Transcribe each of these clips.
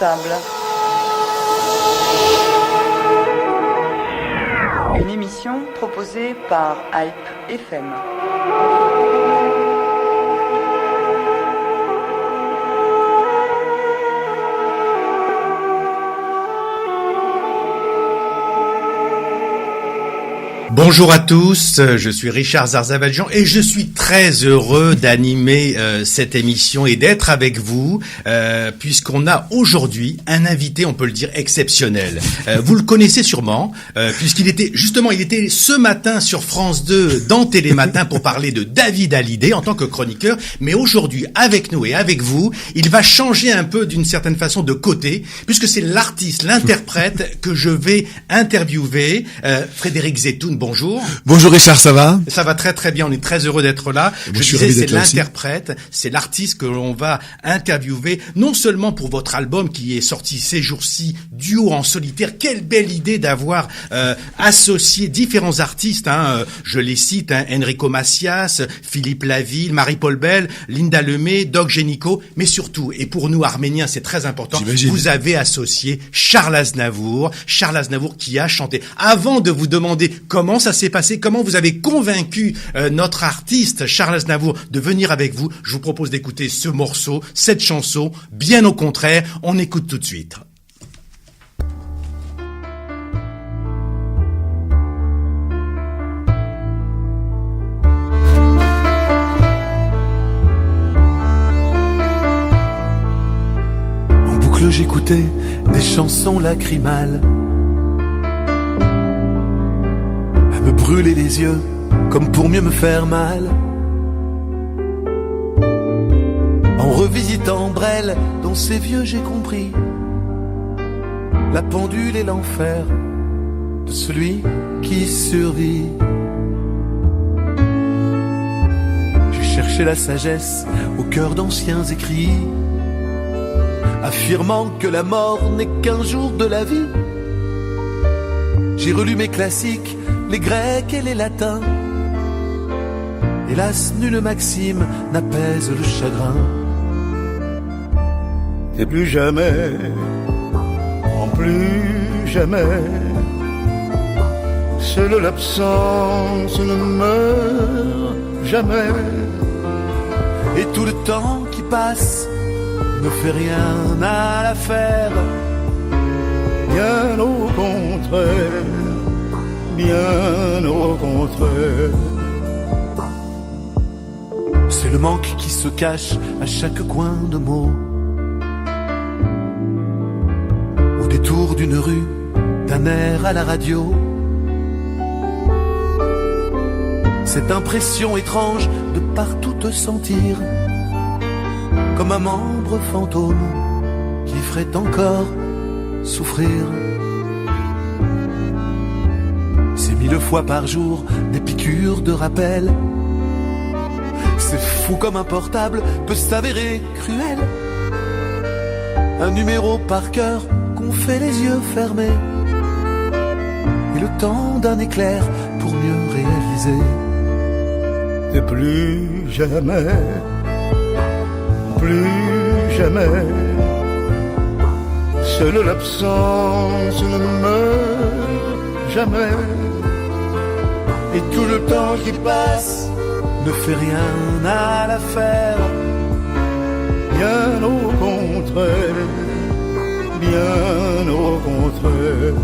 portable. Une émission proposée par Hype FM. Bonjour à tous, je suis Richard Zarzavadjian et je suis très heureux d'animer cette émission et d'être avec vous puisqu'on a aujourd'hui un invité, on peut le dire, exceptionnel. Vous le connaissez sûrement puisqu'il était ce matin sur France 2 dans Télématin pour parler de David Hallyday en tant que chroniqueur, mais aujourd'hui avec nous et avec vous, il va changer un peu d'une certaine façon de côté puisque c'est l'artiste, l'interprète que je vais interviewer, Frédéric Zetoun. Bonjour. Bonjour Richard, ça va ? Ça va très très bien, on est très heureux d'être là. Je disais, c'est l'interprète, c'est l'artiste que l'on va interviewer, non seulement pour votre album qui est sorti ces jours-ci, duo en solitaire. Quelle belle idée d'avoir associé différents artistes, je les cite, Enrico Macias, Philippe Laville, Marie-Paul Bell, Linda Lemay, Doc Génico, mais surtout, et pour nous Arméniens c'est très important, j'imagine, vous avez associé Charles Aznavour qui a chanté. Avant de vous demander comment ça s'est passé, comment vous avez convaincu notre artiste Charles Aznavour de venir avec vous, je vous propose d'écouter ce morceau, cette chanson, bien au contraire, on écoute tout de suite. En boucle j'écoutais des chansons lacrymales, me brûler les yeux comme pour mieux me faire mal. En revisitant Brel, dans ses vieux j'ai compris la pendule et l'enfer de celui qui survit. J'ai cherché la sagesse au cœur d'anciens écrits, affirmant que la mort n'est qu'un jour de la vie. J'ai relu mes classiques, les Grecs et les Latins. Hélas, nulle maxime n'apaise le chagrin. Et plus jamais, en plus jamais, seule l'absence ne meurt jamais. Et tout le temps qui passe ne fait rien à l'affaire. Bien au contraire, bien au contraire. C'est le manque qui se cache à chaque coin de mots, au détour d'une rue, d'un air à la radio. Cette impression étrange de partout te sentir comme un membre fantôme qui ferait encore souffrir. C'est 1000 fois par jour des piqûres de rappel. C'est fou comme un portable peut s'avérer cruel. Un numéro par cœur qu'on fait les yeux fermés, et le temps d'un éclair pour mieux réaliser. Et plus jamais, seule l'absence ne meurt jamais. Et tout le temps qui passe ne fait rien à l'affaire. Bien au contraire, bien au contraire.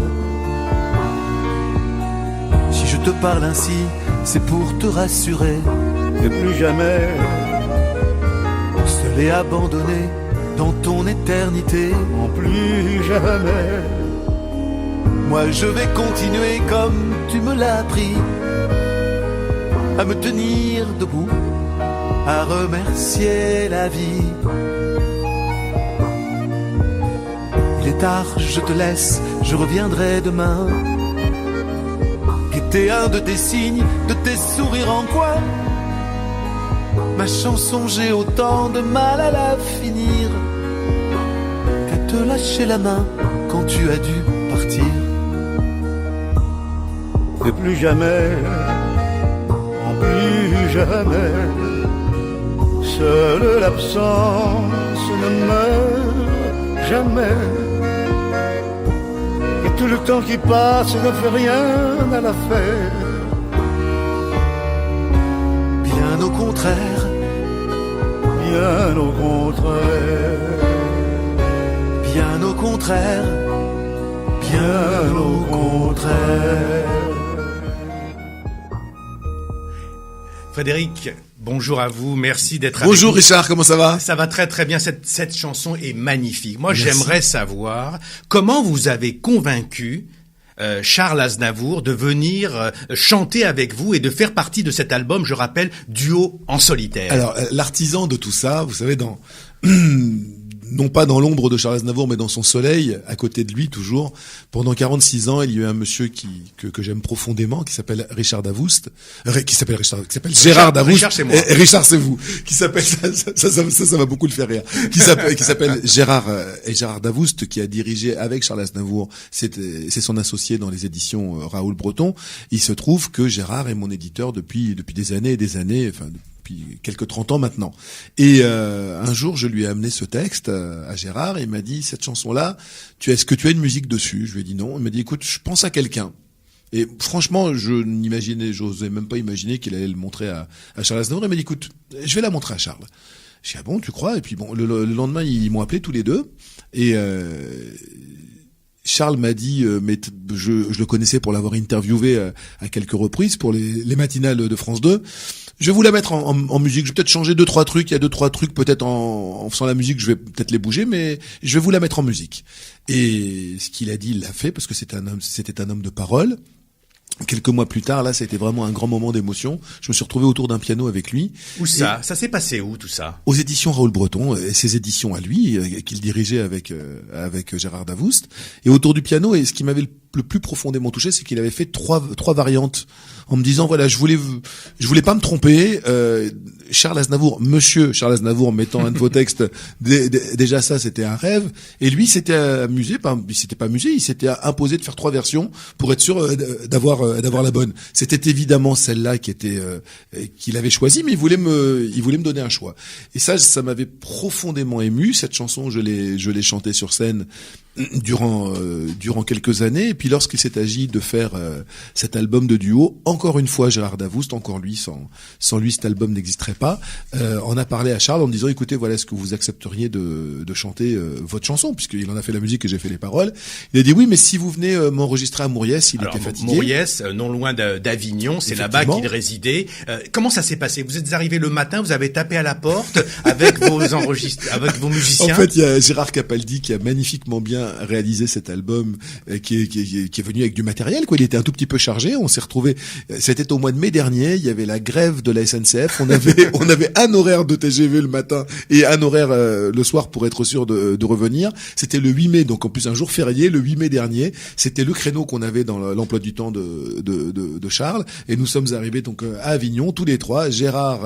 Si je te parle ainsi, c'est pour te rassurer. Et plus jamais, seul et abandonné dans ton éternité. En plus jamais, moi je vais continuer comme tu me l'as appris, à me tenir debout, à remercier la vie. Il est tard, je te laisse, je reviendrai demain. Guetter un de tes signes, de tes sourires en coin. Ma chanson, j'ai autant de mal à la finir qu'à te lâcher la main quand tu as dû partir. Et plus jamais, en plus jamais, seule l'absence ne meurt jamais. Et tout le temps qui passe ne fait rien à l'affaire. Bien au contraire, Bien au contraire, bien au contraire, bien au contraire. Frédéric, bonjour à vous, merci d'être avec Bonjour nous. Richard, comment ça va? Ça va très très bien, cette chanson est magnifique. Moi, Merci. j'aimerais savoir comment vous avez convaincu Charles Aznavour de venir chanter avec vous et de faire partie de cet album, je rappelle, Duo en solitaire. Alors, l'artisan de tout ça, vous savez, dans non pas dans l'ombre de Charles Aznavour, mais dans son soleil, à côté de lui toujours, pendant 46 ans, il y a eu un monsieur que j'aime profondément, qui s'appelle Richard Davoust, qui s'appelle Gérard Davoust. Richard, c'est moi. Richard, c'est vous. Qui s'appelle, ça va beaucoup le faire rire. Qui s'appelle Gérard Davoust, qui a dirigé avec Charles Aznavour, c'est son associé dans les éditions Raoul Breton. Il se trouve que Gérard est mon éditeur depuis des années et des années, enfin, depuis quelques 30 ans maintenant. Et un jour, je lui ai amené ce texte à Gérard et il m'a dit, cette chanson-là, est-ce que tu as une musique dessus? Je lui ai dit non. Il m'a dit, écoute, je pense à quelqu'un. Et franchement, j'osais même pas imaginer qu'il allait le montrer à Charles Aznavour. Il m'a dit, écoute, je vais la montrer à Charles. Je dis, ah bon, tu crois? Et puis bon, le lendemain, ils m'ont appelé tous les deux. Et Charles m'a dit, mais je le connaissais pour l'avoir interviewé à quelques reprises pour les matinales de France 2. Je vais vous la mettre en musique. Je vais peut-être changer 2-3 trucs. Il y a 2-3 trucs peut-être en faisant la musique, je vais peut-être les bouger, mais je vais vous la mettre en musique. Et ce qu'il a dit, il l'a fait parce que c'était un homme de parole. Quelques mois plus tard, là, ça a été vraiment un grand moment d'émotion. Je me suis retrouvé autour d'un piano avec lui. Où ça? Ça s'est passé où, tout ça? Aux éditions Raoul Breton, et ses éditions à lui, qu'il dirigeait avec Gérard Davoust. Et autour du piano, et ce qui m'avait le plus profondément touché, c'est qu'il avait fait trois variantes en me disant, voilà, je voulais pas me tromper, Charles Aznavour, monsieur Charles Aznavour mettant un de vos textes, déjà ça, c'était un rêve. Et lui, s'était pas amusé, il s'était imposé de faire 3 versions pour être sûr d'avoir la bonne. C'était évidemment celle-là qu'il avait choisie, mais il voulait me donner un choix. Et ça m'avait profondément ému. Cette chanson, je l'ai chantée sur scène durant quelques années. Et puis lorsqu'il s'est agi de faire cet album de duo, encore une fois Gérard Davoust, encore lui, sans lui cet album n'existerait pas, on a parlé à Charles en me disant, écoutez, voilà, est-ce que vous accepteriez de chanter votre chanson, puisqu'il en a fait la musique et j'ai fait les paroles. Il a dit oui, mais si vous venez m'enregistrer à Mauriès, il était fatigué. Mauriès, non loin d'Avignon, c'est là-bas qu'il résidait. Comment ça s'est passé? Vous êtes arrivé le matin, vous avez tapé à la porte avec vos musiciens. En fait, il y a Gérard Capaldi qui a magnifiquement bien réalisé cet album, qui est venu avec du matériel, quoi. Il était un tout petit peu chargé. On s'est retrouvé. C'était au mois de mai dernier. Il y avait la grève de la SNCF. On avait un horaire de TGV le matin et un horaire le soir pour être sûr de revenir. C'était le 8 mai, donc en plus un jour férié, le 8 mai dernier. C'était le créneau qu'on avait dans l'emploi du temps de Charles. Et nous sommes arrivés donc à Avignon, tous les trois, Gérard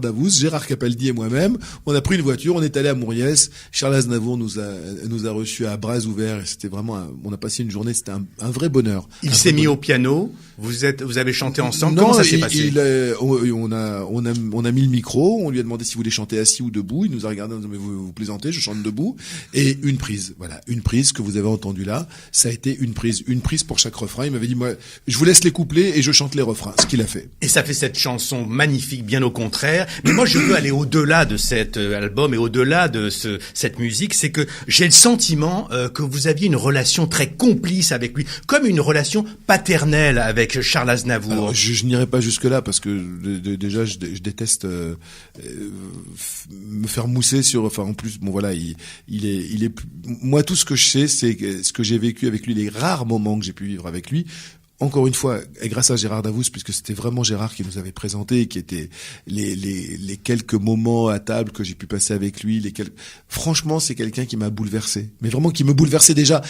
Davoust, Gérard Capaldi et moi-même. On a pris une voiture, on est allé à Mauriès. Charles Aznavour nous a reçus à bras ouverts et c'était vraiment on a passé une journée, c'était un vrai bonheur. Il s'est mis au piano, vous avez chanté ensemble. Non, comment ça s'est passé? On a mis le micro, on lui a demandé si vous voulez chanter assis ou debout, il nous a regardé en disant mais vous plaisantez, je chante debout, et une prise que vous avez entendue là, ça a été une prise pour chaque refrain. Il m'avait dit moi je vous laisse les couplets et je chante les refrains, ce qu'il a fait. Et ça fait cette chanson magnifique, bien au contraire. Mais moi je veux aller au-delà de cet album et au-delà de cette musique, c'est que j'ai le sentiment que vous aviez une relation très complice avec lui, comme une relation paternelle avec Charles Aznavour. Alors, je n'irai pas jusque là parce que déjà je déteste me faire mousser sur. Enfin en plus bon voilà il est moi tout ce que je sais c'est ce que j'ai vécu avec lui, les rares moments que j'ai pu vivre avec lui. Encore une fois, et grâce à Gérard Davoust, puisque c'était vraiment Gérard qui nous avait présenté, qui était les quelques moments à table que j'ai pu passer avec lui, franchement, c'est quelqu'un qui m'a bouleversé. Mais vraiment qui me bouleversait déjà,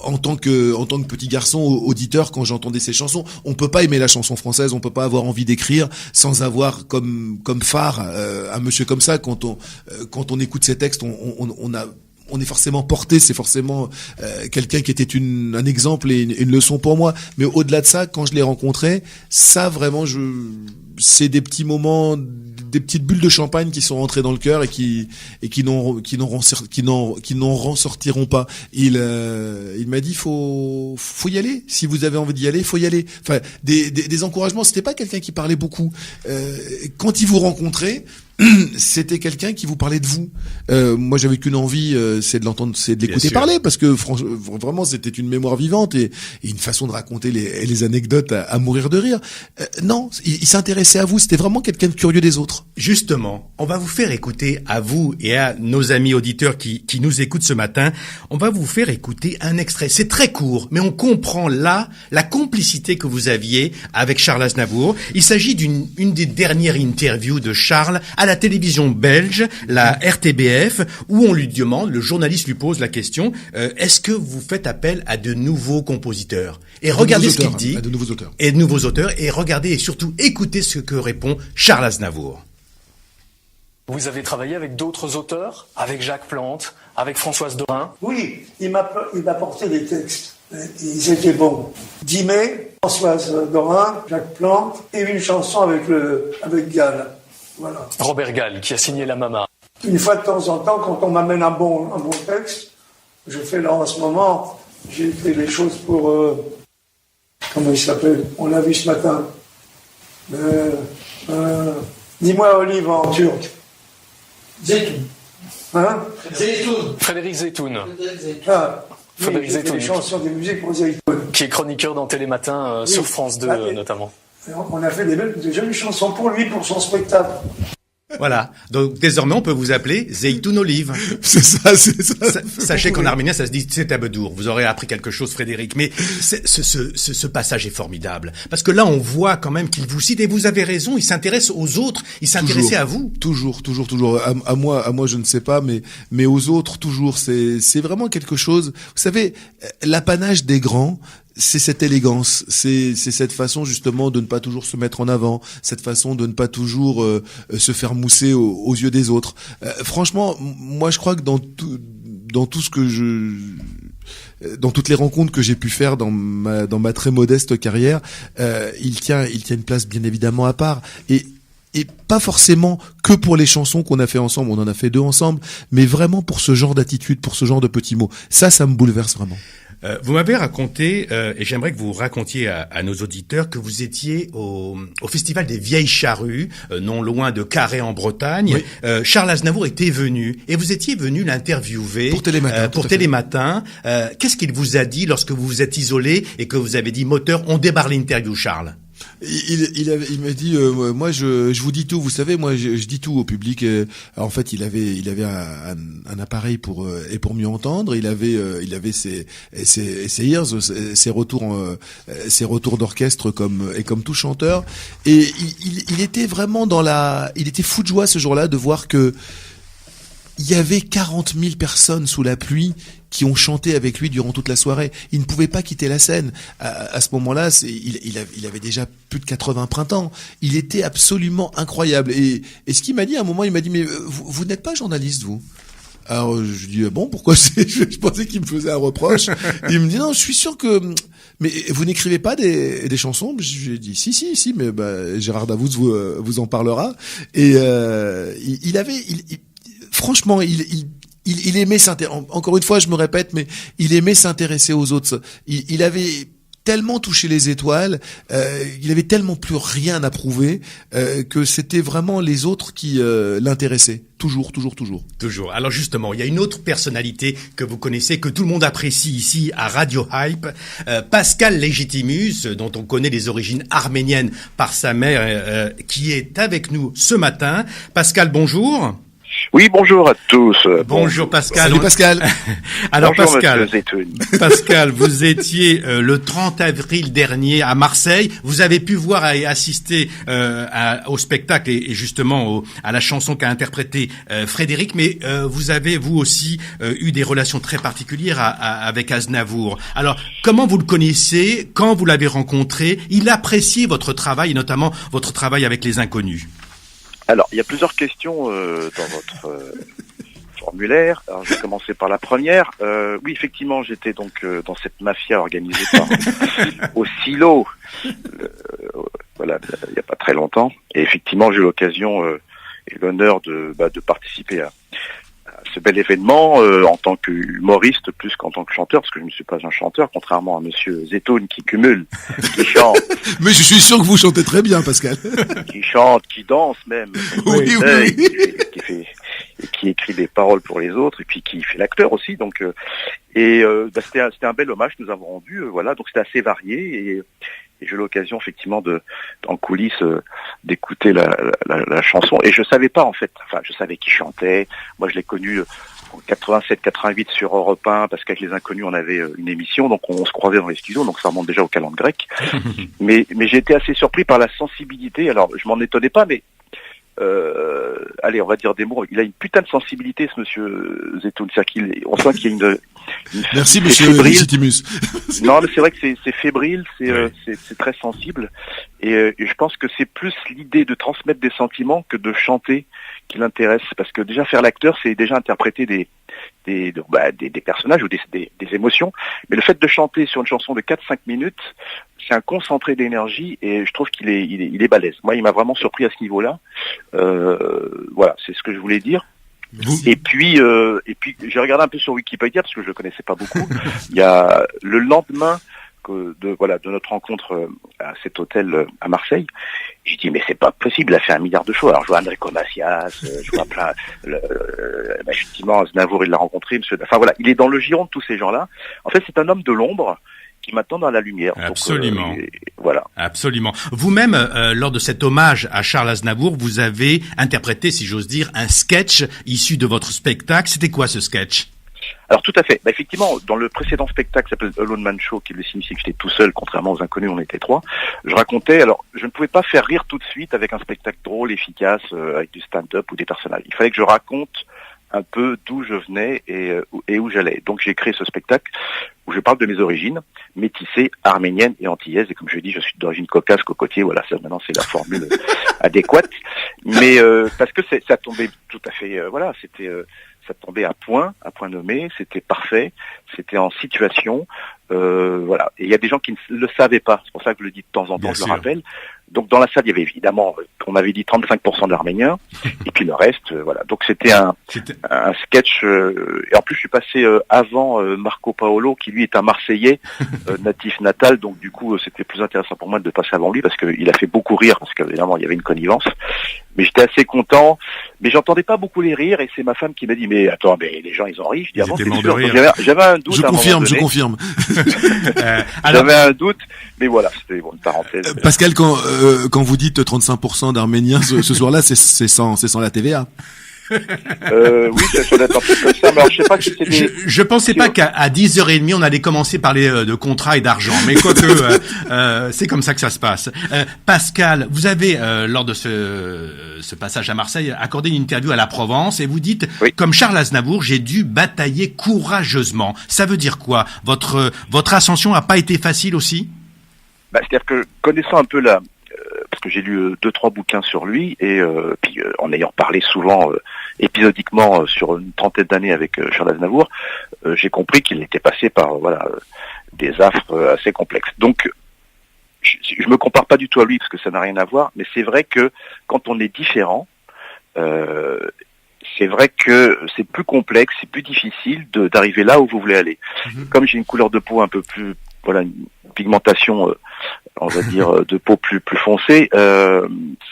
en tant que petit garçon, auditeur, quand j'entendais ses chansons. On peut pas aimer la chanson française, on peut pas avoir envie d'écrire sans avoir comme phare, un monsieur comme ça. Quand on écoute ses textes, on est forcément porté, c'est forcément quelqu'un qui était un exemple et une leçon pour moi. Mais au-delà de ça, quand je l'ai rencontré, ça vraiment, c'est des petits moments des petites bulles de champagne qui sont rentrées dans le cœur et qui n'en ressortiront pas. Il m'a dit faut y aller. Si vous avez envie d'y aller, faut y aller. Enfin, des encouragements. C'était pas quelqu'un qui parlait beaucoup. Quand il vous rencontrait, c'était quelqu'un qui vous parlait de vous. Moi, j'avais qu'une envie, c'est de l'entendre, c'est de l'écouter parler, parce que vraiment, c'était une mémoire vivante et une façon de raconter les anecdotes à mourir de rire. Non, il s'intéressait à vous. C'était vraiment quelqu'un de curieux des autres. Justement, on va vous faire écouter à vous et à nos amis auditeurs qui nous écoutent ce matin. On va vous faire écouter un extrait. C'est très court, mais on comprend là la complicité que vous aviez avec Charles Aznavour. Il s'agit d'une des dernières interviews de Charles à la télévision belge, la RTBF, où on lui demande, le journaliste lui pose la question, est-ce que vous faites appel à de nouveaux compositeurs? Et regardez ce qu'il dit. À de nouveaux auteurs. Et de nouveaux auteurs. Et regardez et surtout écoutez ce que répond Charles Aznavour. Vous avez travaillé avec d'autres auteurs, avec Jacques Plante, avec Françoise Dorin? Oui, il m'a porté des textes. Ils étaient bons. 10 mai, Françoise Dorin, Jacques Plante et une chanson avec Gall. Voilà. Robert Gall, qui a signé La Mama. Une fois de temps en temps, quand on m'amène un bon texte, je fais là en ce moment, j'ai fait les choses pour... comment il s'appelle? On l'a vu ce matin. Dis-moi Olive en turc. Zeytoun. Hein? Zeytoun. Frédéric Zeytoun. Ah, Frédéric oui, Zeytoun. des chansons, des musiques pour Zeytoun. Qui est chroniqueur dans Télématin sur France 2 notamment. On a fait des jolies chansons pour lui, pour son spectacle. Voilà. Donc, désormais, on peut vous appeler Zeytoun Olive. C'est ça. Sachez qu'en arménien, ça se dit Tsetabedour. Vous aurez appris quelque chose, Frédéric. Mais ce passage est formidable. Parce que là, on voit quand même qu'il vous cite. Et vous avez raison, il s'intéresse aux autres. Il s'intéressait à vous. Toujours. À moi, je ne sais pas, mais aux autres, toujours. C'est vraiment quelque chose. Vous savez, l'apanage des grands, c'est cette élégance, c'est cette façon justement de ne pas toujours se mettre en avant, cette façon de ne pas toujours se faire mousser aux yeux des autres. Franchement, moi je crois que dans tout ce que dans toutes les rencontres que j'ai pu faire dans ma très modeste carrière, il tient une place bien évidemment à part et pas forcément que pour les chansons qu'on a fait ensemble, on en a fait 2 ensemble, mais vraiment pour ce genre d'attitude, pour ce genre de petits mots. Ça me bouleverse vraiment. Vous m'avez raconté, et j'aimerais que vous racontiez à nos auditeurs, que vous étiez au Festival des Vieilles Charrues, non loin de Carhaix en Bretagne. Oui. Charles Aznavour était venu, et vous étiez venu l'interviewer pour Télématin. Qu'est-ce qu'il vous a dit lorsque vous vous êtes isolé et que vous avez dit moteur, on débarre l'interview, Charles? Il m'a dit moi je vous dis tout, vous savez, moi je dis tout au public. En fait, il avait un appareil pour mieux entendre, il avait ses ears, ses retours d'orchestre comme tout chanteur, et il était vraiment il était fou de joie ce jour-là de voir que il y avait 40 000 personnes sous la pluie qui ont chanté avec lui durant toute la soirée. Il ne pouvait pas quitter la scène. À ce moment-là, il avait déjà plus de 80 printemps. Il était absolument incroyable. Et ce qu'il m'a dit à un moment, il m'a dit, mais vous n'êtes pas journaliste, vous? Alors, je dis, bon, pourquoi je pensais qu'il me faisait un reproche. Il me dit, non, je suis sûr que, mais vous n'écrivez pas des chansons? Je lui ai dit, si, mais, Gérard Davoust vous en parlera. Et, franchement, il aimait s'intéresser. Encore une fois, je me répète, mais il aimait s'intéresser aux autres. Il avait tellement touché les étoiles, il avait tellement plus rien à prouver que c'était vraiment les autres qui l'intéressaient. Toujours. Alors justement, il y a une autre personnalité que vous connaissez, que tout le monde apprécie ici à Radio Hype, Pascal Légitimus, dont on connaît les origines arméniennes par sa mère, qui est avec nous ce matin. Pascal, bonjour. Oui, bonjour à tous. Bonjour Pascal. Salut Pascal. Alors bonjour, Pascal, vous étiez le 30 avril dernier à Marseille. Vous avez pu voir et assister au spectacle et justement à la chanson qu'a interprétée Frédéric. Mais vous avez vous aussi eu des relations très particulières avec Aznavour. Alors comment vous le connaissez? Quand vous l'avez rencontré? Il appréciait votre travail et notamment votre travail avec les Inconnus. Alors, il y a plusieurs questions dans votre formulaire. Alors, je vais commencer par la première. Oui, effectivement, j'étais donc dans cette mafia organisée par au Silo, voilà, il n'y a pas très longtemps. Et effectivement, j'ai eu l'occasion et l'honneur de participer à ce bel événement en tant qu'humoriste plus qu'en tant que chanteur, parce que je ne suis pas un chanteur, contrairement à Monsieur Zetoun qui cumule, qui chante. Mais je suis sûr que vous chantez très bien, Pascal. Qui chante, qui danse même. Oui. Qui écrit des paroles pour les autres et puis qui fait l'acteur aussi. Donc c'était un bel hommage que nous avons rendu. Voilà, donc c'était assez varié et j'ai eu l'occasion effectivement en coulisses d'écouter la chanson. Et je savais pas en fait. Enfin, je savais qui chantait. Moi, je l'ai connu en 87-88 sur Europe 1 parce qu'avec les Inconnus, on avait une émission, donc on se croisait dans les studios. Donc ça remonte déjà au calendrier grec. mais j'ai été assez surpris par la sensibilité. Alors, je m'en étonnais pas, mais allez, on va dire des mots. Il a une putain de sensibilité, ce monsieur Zetoun. On sent qu'il y a une Merci, monsieur Légitimus. Non, mais c'est vrai que c'est fébrile, c'est très sensible. Et je pense que c'est plus l'idée de transmettre des sentiments que de chanter qui l'intéresse. Parce que déjà, faire l'acteur, c'est déjà interpréter des personnages ou des émotions. Mais le fait de chanter sur une chanson de 4-5 minutes, c'est un concentré d'énergie et je trouve qu'il est balèze. Moi, il m'a vraiment surpris à ce niveau-là. Voilà, c'est ce que je voulais dire. Et puis j'ai regardé un peu sur Wikipédia parce que je le connaissais pas beaucoup. Il y a le lendemain de notre rencontre à cet hôtel à Marseille. J'ai dit mais c'est pas possible, il a fait 1 milliard de choses. Alors je vois Enrico Macias, je vois plein, effectivement Aznavour il l'a rencontré, enfin voilà, il est dans le giron de tous ces gens-là. En fait c'est un homme de l'ombre qui m'attend dans la lumière. Absolument. Donc, voilà. Absolument. Vous-même, lors de cet hommage à Charles Aznavour, vous avez interprété, si j'ose dire, un sketch issu de votre spectacle. C'était quoi ce sketch ? Alors tout à fait. Effectivement, dans le précédent spectacle qui s'appelle Alone Man Show, qui signifie que j'étais tout seul, contrairement aux Inconnus, on était 3. Je racontais, alors je ne pouvais pas faire rire tout de suite avec un spectacle drôle, efficace, avec du stand-up ou des personnages. Il fallait que je raconte un peu d'où je venais et où j'allais. Donc j'ai créé ce spectacle où je parle de mes origines, métissées, arméniennes et antillaises. Et comme je l'ai dit, je suis d'origine caucase, cocotier. Voilà, ça maintenant c'est la formule adéquate. Mais parce que ça tombait tout à fait. Voilà, c'était ça tombait à point nommé. C'était parfait. C'était en situation. Voilà. Et il y a des gens qui ne le savaient pas. C'est pour ça que je le dis de temps en temps. Bien je sûr. Le rappelle. Donc dans la salle, il y avait évidemment, on m'avait dit 35% d'Arméniens, et puis le reste, voilà. Donc c'était un sketch, et en plus je suis passé avant Marco Paolo, qui lui est un Marseillais, natif natal, donc du coup c'était plus intéressant pour moi de passer avant lui, parce qu'il a fait beaucoup rire, parce qu'évidemment il y avait une connivence. Mais j'étais assez content, mais j'entendais pas beaucoup les rires, et c'est ma femme qui m'a dit, mais attends, mais les gens ils ont ri. Je dis, avant, c'est sûr. J'avais un doute. Je confirme. J'avais un doute, mais voilà, c'était une parenthèse. Pascal, quand vous dites 35% d'Arméniens ce soir-là, c'est sans la TVA. Oui, ça doit être un peu comme ça, mais alors je sais pas que c'était je pensais pas qu'à 10h30 on allait commencer par parler de contrat et d'argent, mais quoique c'est comme ça que ça se passe. Pascal, vous avez lors de ce passage à Marseille accordé une interview à La Provence et vous dites oui. Comme Charles Aznavour, j'ai dû batailler courageusement. Ça veut dire quoi ? Votre ascension a pas été facile aussi ? C'est-à-dire que connaissant un peu parce que j'ai lu 2-3 bouquins sur lui et puis en ayant parlé souvent épisodiquement sur une trentaine d'années avec Charles Aznavour, j'ai compris qu'il était passé par des affres assez complexes. Donc je me compare pas du tout à lui parce que ça n'a rien à voir, mais c'est vrai que quand on est différent, c'est vrai que c'est plus complexe, c'est plus difficile d'arriver là où vous voulez aller. Comme j'ai une couleur de peau un peu plus, une pigmentation, on va dire, de peau plus foncée,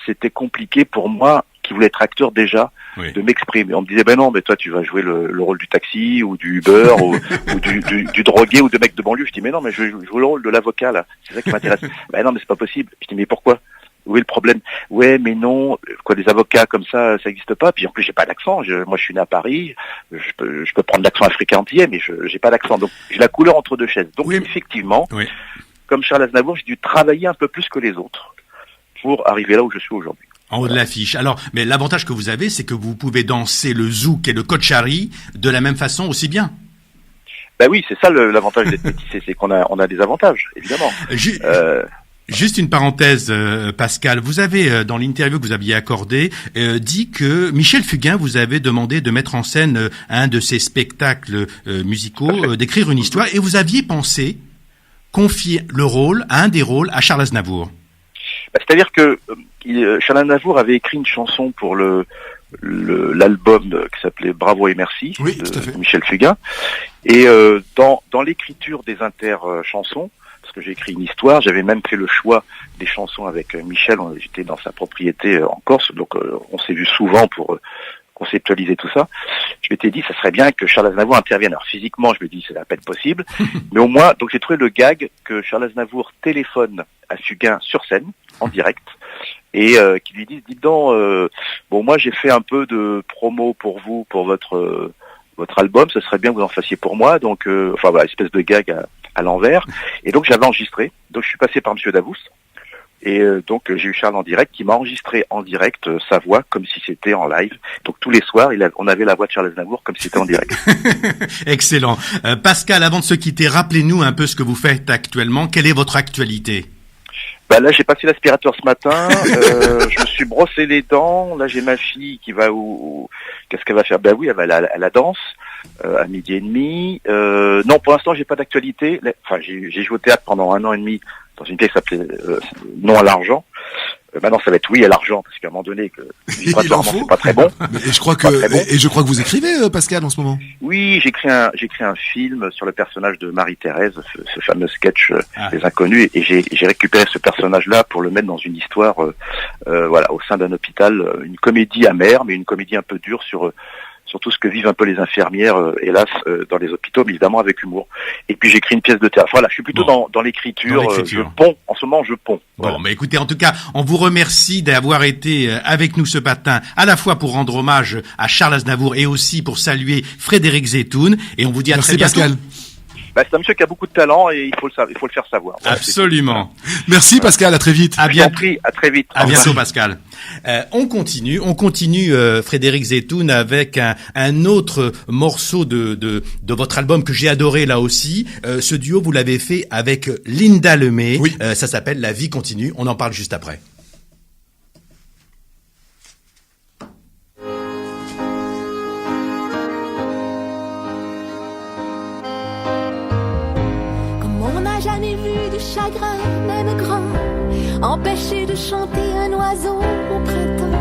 c'était compliqué pour moi, qui voulais être acteur déjà, oui. De m'exprimer. On me disait, non, mais toi, tu vas jouer le rôle du taxi, ou du Uber, ou du drogué, ou de mec de banlieue. Je dis, mais non, mais je joue le rôle de l'avocat, là. C'est ça qui m'intéresse. Non, mais c'est pas possible. Je dis, mais pourquoi? Où est le problème? Ouais, mais non, des avocats comme ça n'existe pas. Puis en plus, j'ai pas d'accent. Moi, je suis né à Paris. Je peux prendre l'accent africain antillais, mais j'ai pas d'accent. Donc, j'ai la couleur entre deux chaises. Donc, oui. Effectivement, oui. Comme Charles Aznavour, j'ai dû travailler un peu plus que les autres pour arriver là où je suis aujourd'hui. En haut de l'affiche. Alors, mais l'avantage que vous avez, c'est que vous pouvez danser le zouk et le kochari de la même façon aussi bien. Oui, c'est ça l'avantage d'être métissé, c'est qu'on a des avantages, évidemment. Juste une parenthèse, Pascal. Vous avez, dans l'interview que vous aviez accordée, dit que Michel Fugain vous avait demandé de mettre en scène un de ses spectacles musicaux, d'écrire une histoire, et vous aviez pensé confier un des rôles à Charles Aznavour. C'est-à-dire que Charles Aznavour avait écrit une chanson pour l'album qui s'appelait Bravo et Merci Oui, tout à fait. de Michel Fugain. Et dans l'écriture des chansons, parce que j'ai écrit une histoire, j'avais même fait le choix des chansons avec Michel. J'étais dans sa propriété en Corse, donc on s'est vu souvent pour conceptualiser tout ça. Je m'étais dit, ça serait bien que Charles Aznavour intervienne. Alors physiquement, je me dis, c'est à peine possible, mais au moins, donc j'ai trouvé le gag que Charles Aznavour téléphone à Fugain sur scène, en direct, et qui lui dit, dites donc, bon, moi j'ai fait un peu de promo pour vous, pour votre album, ce serait bien que vous en fassiez pour moi, donc, enfin voilà, espèce de gag à l'envers, et donc j'avais enregistré, donc je suis passé par Monsieur Davoust, et donc j'ai eu Charles en direct qui m'a enregistré en direct sa voix comme si c'était en live. Donc tous les soirs, on avait la voix de Charles Aznavour comme si c'était en direct. Excellent. Pascal, avant de se quitter, rappelez-nous un peu ce que vous faites actuellement. Quelle est votre actualité? Bah là, j'ai passé l'aspirateur ce matin. Je me suis brossé les dents. Là, j'ai ma fille qui va qu'est-ce qu'elle va faire? Ben oui, elle va à la danse à 12h30. Non, pour l'instant, j'ai pas d'actualité. Enfin, j'ai joué au théâtre pendant 1 an et demi dans une pièce qui s'appelait Non à l'argent. Maintenant, ça va être Oui à l'argent, parce qu'à un moment donné, que vibratoirement, c'est pas très bon. Et je crois que vous écrivez, Pascal, en ce moment. Oui, j'ai écrit un film sur le personnage de Marie-Thérèse, ce fameux sketch des Inconnus, et j'ai récupéré ce personnage-là pour le mettre dans une histoire, voilà, au sein d'un hôpital, une comédie amère, mais une comédie un peu dure sur tout ce que vivent un peu les infirmières, hélas, dans les hôpitaux, mais évidemment avec humour. Et puis j'écris une pièce de théâtre. Voilà, je suis plutôt dans l'écriture. Je ponds. En ce moment, je ponds. Voilà. Bon, mais écoutez, en tout cas, on vous remercie d'avoir été avec nous ce matin, à la fois pour rendre hommage à Charles Aznavour et aussi pour saluer Frédéric Zetoun. Et on vous dit à très bientôt. Pascal. Bah, c'est un monsieur qui a beaucoup de talent et il faut le faire savoir. Voilà, absolument. Merci Pascal, à très vite. À bientôt. À très vite. À bientôt Pascal. On continue Frédéric Zetoun avec un autre morceau de votre album que j'ai adoré là aussi. Ce duo vous l'avez fait avec Linda Lemay. Oui. Ça s'appelle La vie continue. On en parle juste après. Chagrin, même grand, empêcher de chanter un oiseau au printemps,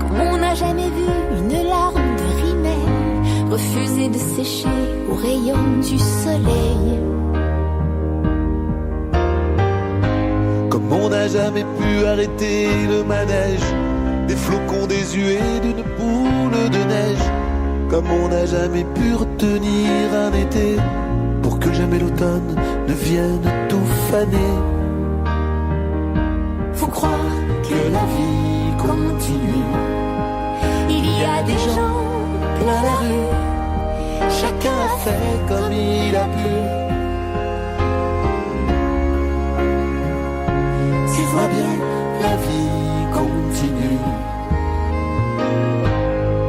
comme on n'a jamais vu une larme de rimel, refuser de sécher aux rayons du soleil. Comme on n'a jamais pu arrêter le manège des flocons désuets d'une boule de neige, comme on n'a jamais pu retenir un été pour que jamais l'automne ne vienne tout faner. Faut croire que la vie continue. Il y a des gens plein la rue, chacun a fait comme il a pu. Tu vois bien, la vie continue.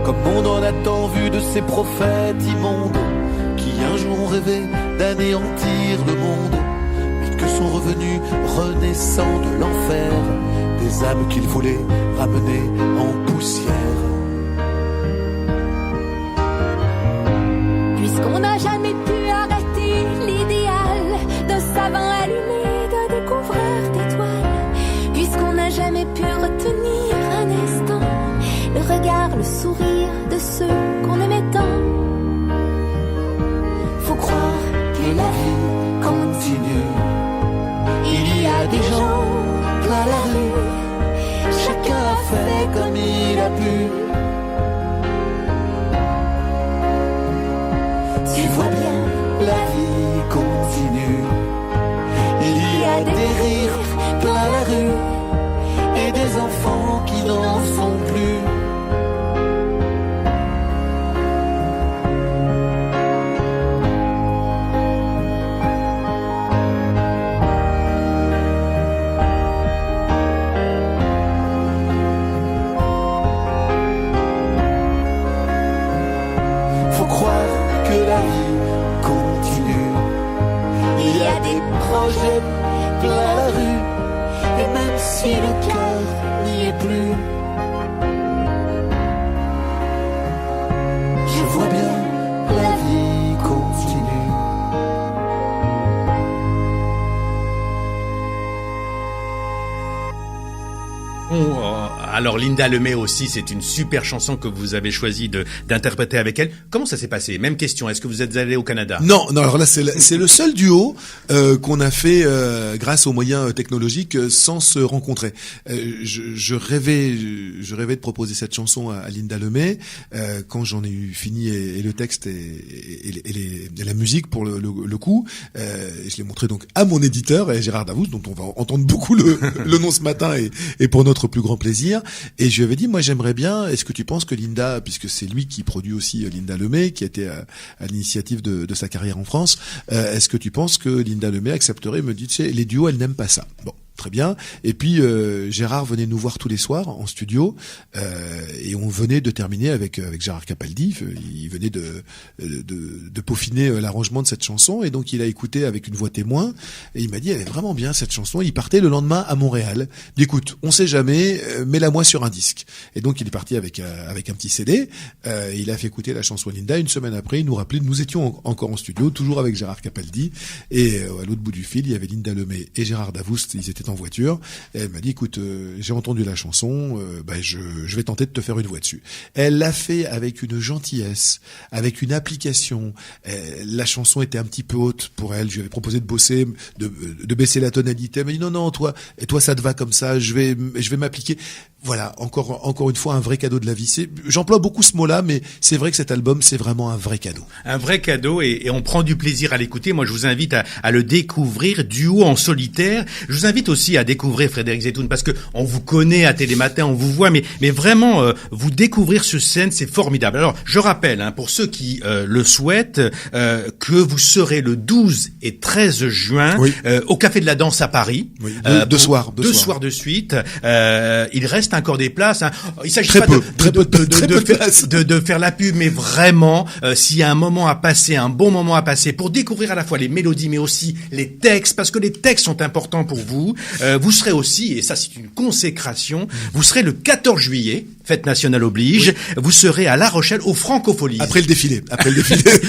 Comme on en a tant vu de ces prophètes immondes qui un jour ont rêvé d'anéantir le monde, mais que sont revenus renaissant de l'enfer, des âmes qu'ils voulaient ramener en poussière. Puisqu'on n'a jamais pu arrêter l'idéal d'un savant allumé, d'un découvreur d'étoiles, puisqu'on n'a jamais pu retenir un instant le regard, le sourire de ceux qu'on aimait tant. Faut croire que la vie continue. Il y a des gens plein la rue, chacun a fait comme il a pu. Tu vois bien, la vie continue. Il y a des rires plein la rue et des enfants qui n'en sont plus. Plein la rue, et même si le cœur n'y est plus, je vois bien la vie continue. Alors Linda Lemay aussi, c'est une super chanson que vous avez choisi d'interpréter avec elle. Comment ça s'est passé? Même question, est-ce que vous êtes allé au Canada? Non, alors là c'est le seul duo qu'on a fait grâce aux moyens technologiques sans se rencontrer. Je rêvais de proposer cette chanson à Linda Lemay quand j'en ai eu fini et le texte et la musique pour le coup. Je l'ai montré donc à mon éditeur Gérard Davoust, dont on va entendre beaucoup le nom ce matin et pour notre plus grand plaisir. Et je lui avais dit, moi j'aimerais bien, est-ce que tu penses que Linda, puisque c'est lui qui produit aussi Linda Lemay, qui a été à l'initiative de sa carrière en France, est-ce que tu penses que Linda Lemay accepterait? Il me dit, tu sais, les duos, elle n'aime pas ça. Bon. Très bien. Et puis Gérard venait nous voir tous les soirs en studio et on venait de terminer avec Gérard Capaldi. Il venait de peaufiner l'arrangement de cette chanson et donc il a écouté avec une voix témoin et il m'a dit elle est vraiment bien cette chanson. Il partait le lendemain à Montréal. Il dit, écoute, on sait jamais, mets-la moi sur un disque. Et donc il est parti avec un petit CD. Il a fait écouter la chanson Linda. Une semaine après, il nous rappelait, nous étions encore en studio, toujours avec Gérard Capaldi et à l'autre bout du fil, il y avait Linda Lemay et Gérard Davoust. Ils étaient en voiture et elle m'a dit écoute j'ai entendu la chanson, je vais tenter de te faire une voix dessus. Elle l'a fait avec une gentillesse, avec une application. La chanson était un petit peu haute pour elle, je lui avais proposé de bosser, de baisser la tonalité. Elle m'a dit non toi ça te va comme ça, je vais m'appliquer. Voilà, encore une fois un vrai cadeau de la vie. J'emploie beaucoup ce mot-là, mais c'est vrai que cet album c'est vraiment un vrai cadeau. Un vrai cadeau et on prend du plaisir à l'écouter. Moi je vous invite à le découvrir duo en solitaire. Je vous invite aussi à découvrir Frédéric Zetoun parce que on vous connaît à Télématin, on vous voit, mais vraiment vous découvrir sur scène, c'est formidable. Alors je rappelle pour ceux qui le souhaitent que vous serez le 12 et 13 juin au Café de la Danse à Paris. Oui, deux soirs de suite. Il reste encore des places. Il s'agit pas de faire la pub, mais vraiment s'il y a un moment à passer, un bon moment à passer pour découvrir à la fois les mélodies, mais aussi les textes, parce que les textes sont importants pour vous. Vous serez aussi, et ça c'est une consécration, vous serez le 14 juillet, fête nationale oblige, vous serez à La Rochelle au Francofolies. Après le défilé.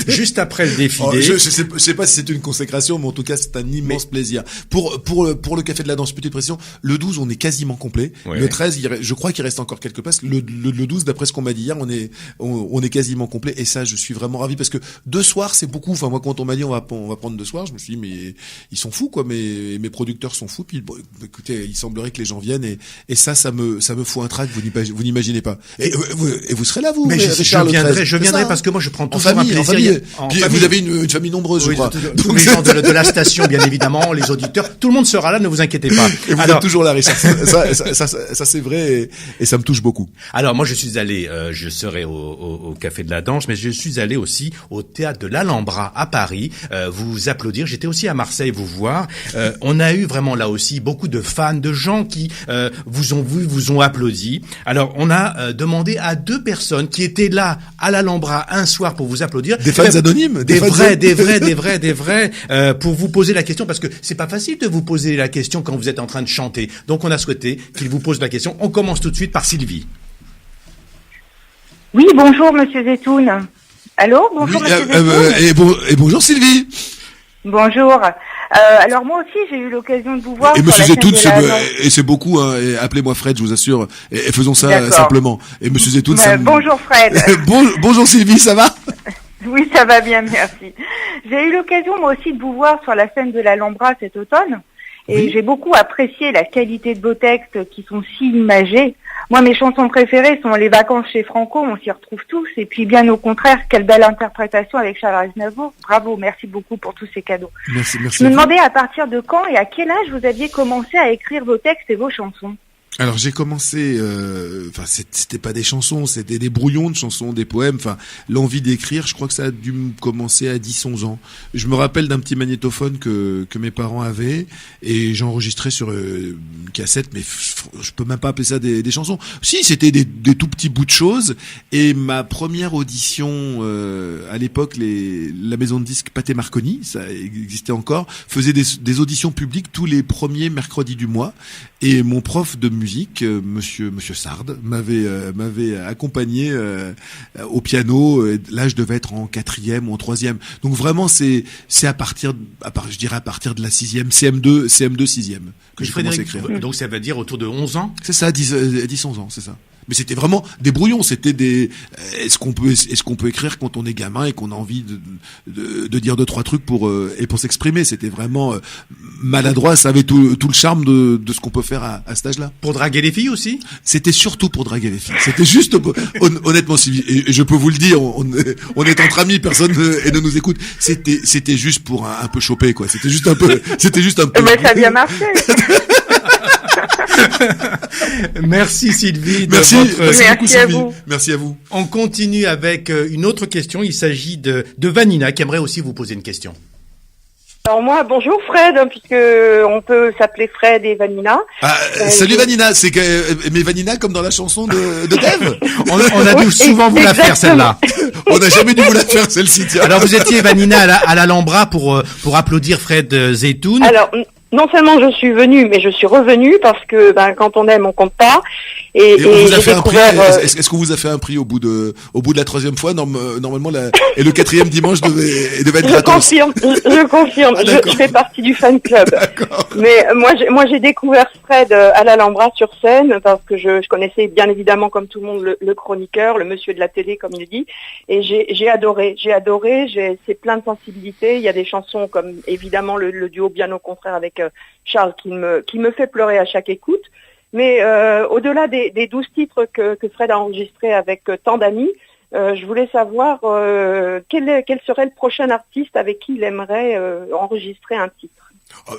Juste après le défilé. Je sais pas si c'est une consécration, mais en tout cas c'est un immense plaisir. Pour le Café de la Danse, petite précision, le 12 on est quasiment complet. Oui. Le 13, je crois qu'il reste encore quelques places. Le 12, d'après ce qu'on m'a dit hier, on est quasiment complet. Et ça, je suis vraiment ravi parce que 2 soirs, c'est beaucoup. Enfin, moi, quand on m'a dit on va prendre 2 soirs, je me suis dit, mais ils sont fous, quoi. Mes producteurs sont fous. Puis, bon, écoutez, il semblerait que les gens viennent et ça me fout un trac. Vous n'imaginez pas. Et vous serez là, vous. Mais je viendrai parce que moi, je prends toujours un plaisir. Puis, vous avez une famille nombreuse, je crois. Tous les gens de la station, bien évidemment, les auditeurs, tout le monde sera là, ne vous inquiétez pas. Et vous êtes toujours là, Richard. Ça c'est vrai et ça me touche beaucoup. Alors moi je suis allé, je serai au Café de la Danse, mais je suis allé aussi au Théâtre de l'Alhambra à Paris, vous applaudir. J'étais aussi à Marseille vous voir. On a eu vraiment là aussi beaucoup de fans, de gens qui vous ont vu, vous ont applaudi. Alors on a demandé à 2 personnes qui étaient là à l'Alhambra un soir pour vous applaudir. Des fans anonymes, des vrais, pour vous poser la question parce que c'est pas facile de vous poser la question quand vous êtes en train de chanter. Donc on a souhaité qu'ils vous posent la question. On commence tout de suite par Sylvie. Oui, bonjour Monsieur Zetoun. Allô, bonjour Monsieur Zetoun. Et bonjour Sylvie. Bonjour. Alors moi aussi j'ai eu l'occasion de vous voir. Et Monsieur Zetoun, c'est beaucoup. Et appelez-moi Fred, je vous assure. Et faisons ça simplement. Et Monsieur Zetoun. Bonjour Fred. Bonjour Sylvie, ça va? Oui, ça va bien, merci. J'ai eu l'occasion moi aussi de vous voir sur la scène de l'Alhambra cet automne. Et j'ai beaucoup apprécié la qualité de vos textes qui sont si imagés. Moi, mes chansons préférées sont Les Vacances chez Franco, on s'y retrouve tous. Et puis, bien au contraire, quelle belle interprétation avec Charles Aznavour. Bravo, merci beaucoup pour tous ces cadeaux. Merci. Je me demandais à partir de quand et à quel âge vous aviez commencé à écrire vos textes et vos chansons. Alors j'ai commencé, c'était pas des chansons, c'était des brouillons de chansons, des poèmes. Enfin, l'envie d'écrire, je crois que ça a dû me commencer à 10-11 ans. Je me rappelle d'un petit magnétophone que mes parents avaient et j'enregistrais sur une cassette, mais je peux même pas appeler ça des chansons. Si, c'était des tout petits bouts de choses. Et ma première audition à l'époque, la maison de disques Pathé Marconi, ça existait encore, faisait des auditions publiques tous les premiers mercredis du mois. Et mon prof de musique musique, Monsieur Sard, m'avait accompagné au piano. Là, je devais être en 4e ou en 3e. Donc vraiment, c'est à partir de la 6e, CM2, 6e que j'ai commencé à écrire. Donc ça veut dire autour de 11 ans? C'est ça, 10-11 ans, c'est ça. Mais c'était vraiment des brouillons, c'était est-ce qu'on peut écrire quand on est gamin et qu'on a envie de dire 2-3 trucs pour s'exprimer. C'était vraiment maladroit, ça avait tout le charme de ce qu'on peut faire à cet âge-là. Pour draguer les filles aussi? C'était surtout pour draguer les filles. C'était juste, honnêtement, et je peux vous le dire, on est entre amis, personne ne nous écoute. C'était juste pour un peu choper, quoi. C'était juste un peu. Mais ça a bien marché. Merci Sylvie. Merci beaucoup, à vous. Merci à vous. On continue avec une autre question. Il s'agit de Vanina qui aimerait aussi vous poser une question. Alors moi, bonjour Fred, puisque on peut s'appeler Fred et Vanina. Salut Vanina, mais Vanina comme dans la chanson de Dave. On a dû souvent vous la faire celle-là. On n'a jamais dû vous la faire celle-ci. Tiens. Alors vous étiez Vanina à l'Alhambra pour applaudir Fred Zeytoun. Alors non seulement je suis venue, mais je suis revenue parce que quand on aime, on compte pas. Et on vous a fait découvert, un prix. Est-ce qu'on vous a fait un prix au bout de la 3e fois normalement et le 4e dimanche devait être gratos. Je confirme. Je fais partie du fan club. D'accord. Mais moi j'ai découvert Fred à l'Alhambra sur scène parce que je connaissais bien évidemment comme tout le monde le chroniqueur, le monsieur de la télé comme il dit, et j'ai adoré. C'est plein de sensibilité. Il y a des chansons comme évidemment le duo Bien au contraire avec Charles qui me fait pleurer à chaque écoute. Mais au-delà des 12 titres que Fred a enregistrés avec tant d'amis, je voulais savoir quel serait le prochain artiste avec qui il aimerait enregistrer un titre.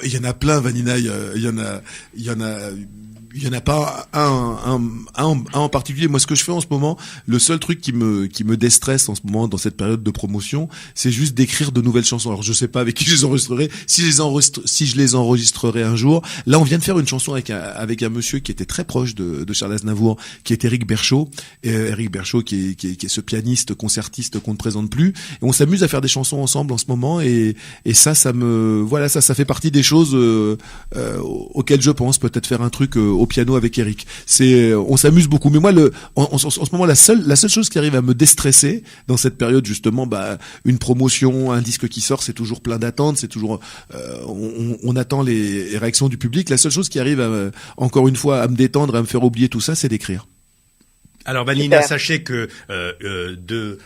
Il y en a plein, Vanina. Il y en a pas un en particulier. Moi, ce que je fais en ce moment, le seul truc qui me déstresse en ce moment dans cette période de promotion, c'est juste d'écrire de nouvelles chansons. Alors, je sais pas avec qui je les enregistrerai, si je les enregistrerai un jour. Là, on vient de faire une chanson avec un monsieur qui était très proche de Charles Aznavour, qui est Éric Berchot. Éric Berchot, qui est ce pianiste concertiste qu'on ne présente plus. Et on s'amuse à faire des chansons ensemble en ce moment. Et ça ça fait partie des choses auxquelles je pense peut-être faire un truc au piano avec Eric. On s'amuse beaucoup. Mais moi, en ce moment, la seule chose qui arrive à me déstresser dans cette période, justement, une promotion, un disque qui sort, c'est toujours plein d'attentes, c'est toujours, on attend les réactions du public. La seule chose qui arrive encore une fois, à me détendre, à me faire oublier tout ça, c'est d'écrire. Alors Vanina, sachez que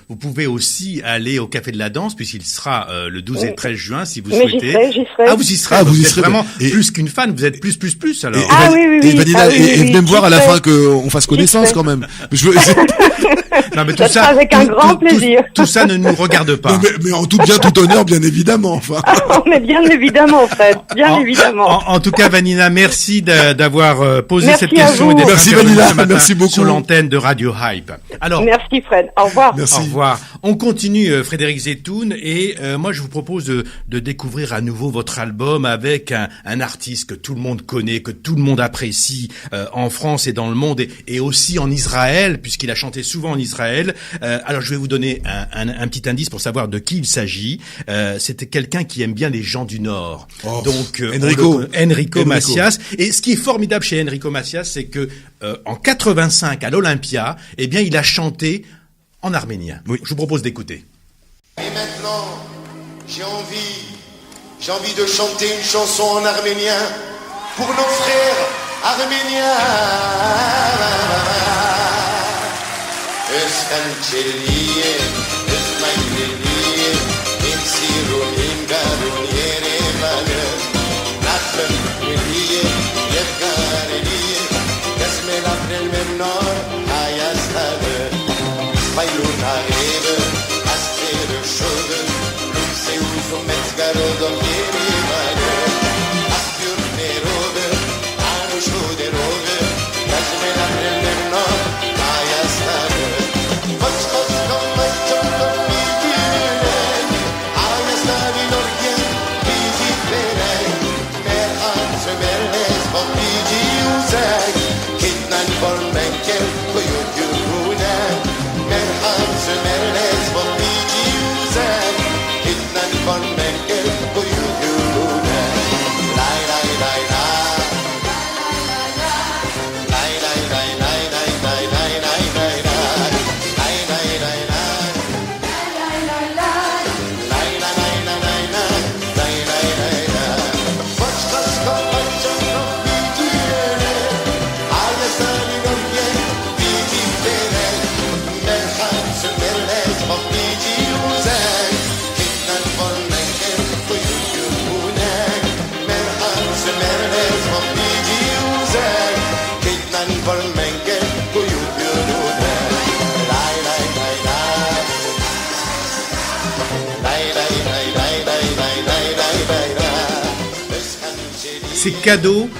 vous pouvez aussi aller au Café de la Danse puisqu'il sera le 12 et 13 juin si vous souhaitez. J'y serai. Ah, vous y serez. Vous êtes vraiment plus qu'une fan, vous êtes plus alors. Et Vanina, venez me voir à la fin qu'on fasse connaissance quand même. Non mais tout ça avec un grand plaisir. Tout ça ne nous regarde pas. Non, mais en tout honneur, bien évidemment. Enfin. Mais bien évidemment, Fred. Bien évidemment. En tout cas, Vanina, merci d'avoir posé merci cette question et d'être merci Vanina, merci beaucoup sur l'antenne de Radio Hype. Alors, merci Fred. Au revoir. Merci. Au revoir. On continue, Frédéric Zeytoun, et moi je vous propose de découvrir à nouveau votre album avec un artiste que tout le monde connaît, que tout le monde apprécie en France et dans le monde, et aussi en Israël, puisqu'il a chanté souvent en Israël. Alors je vais vous donner un petit indice pour savoir de qui il s'agit. C'était quelqu'un qui aime bien les gens du Nord. Donc Enrico Macias. Et ce qui est formidable chez Enrico Macias, c'est que en 85 à l'Olympia, eh bien il a chanté en arménien. Oui. Je vous propose d'écouter. Et maintenant, j'ai envie de chanter une chanson en arménien pour nos frères arméniens.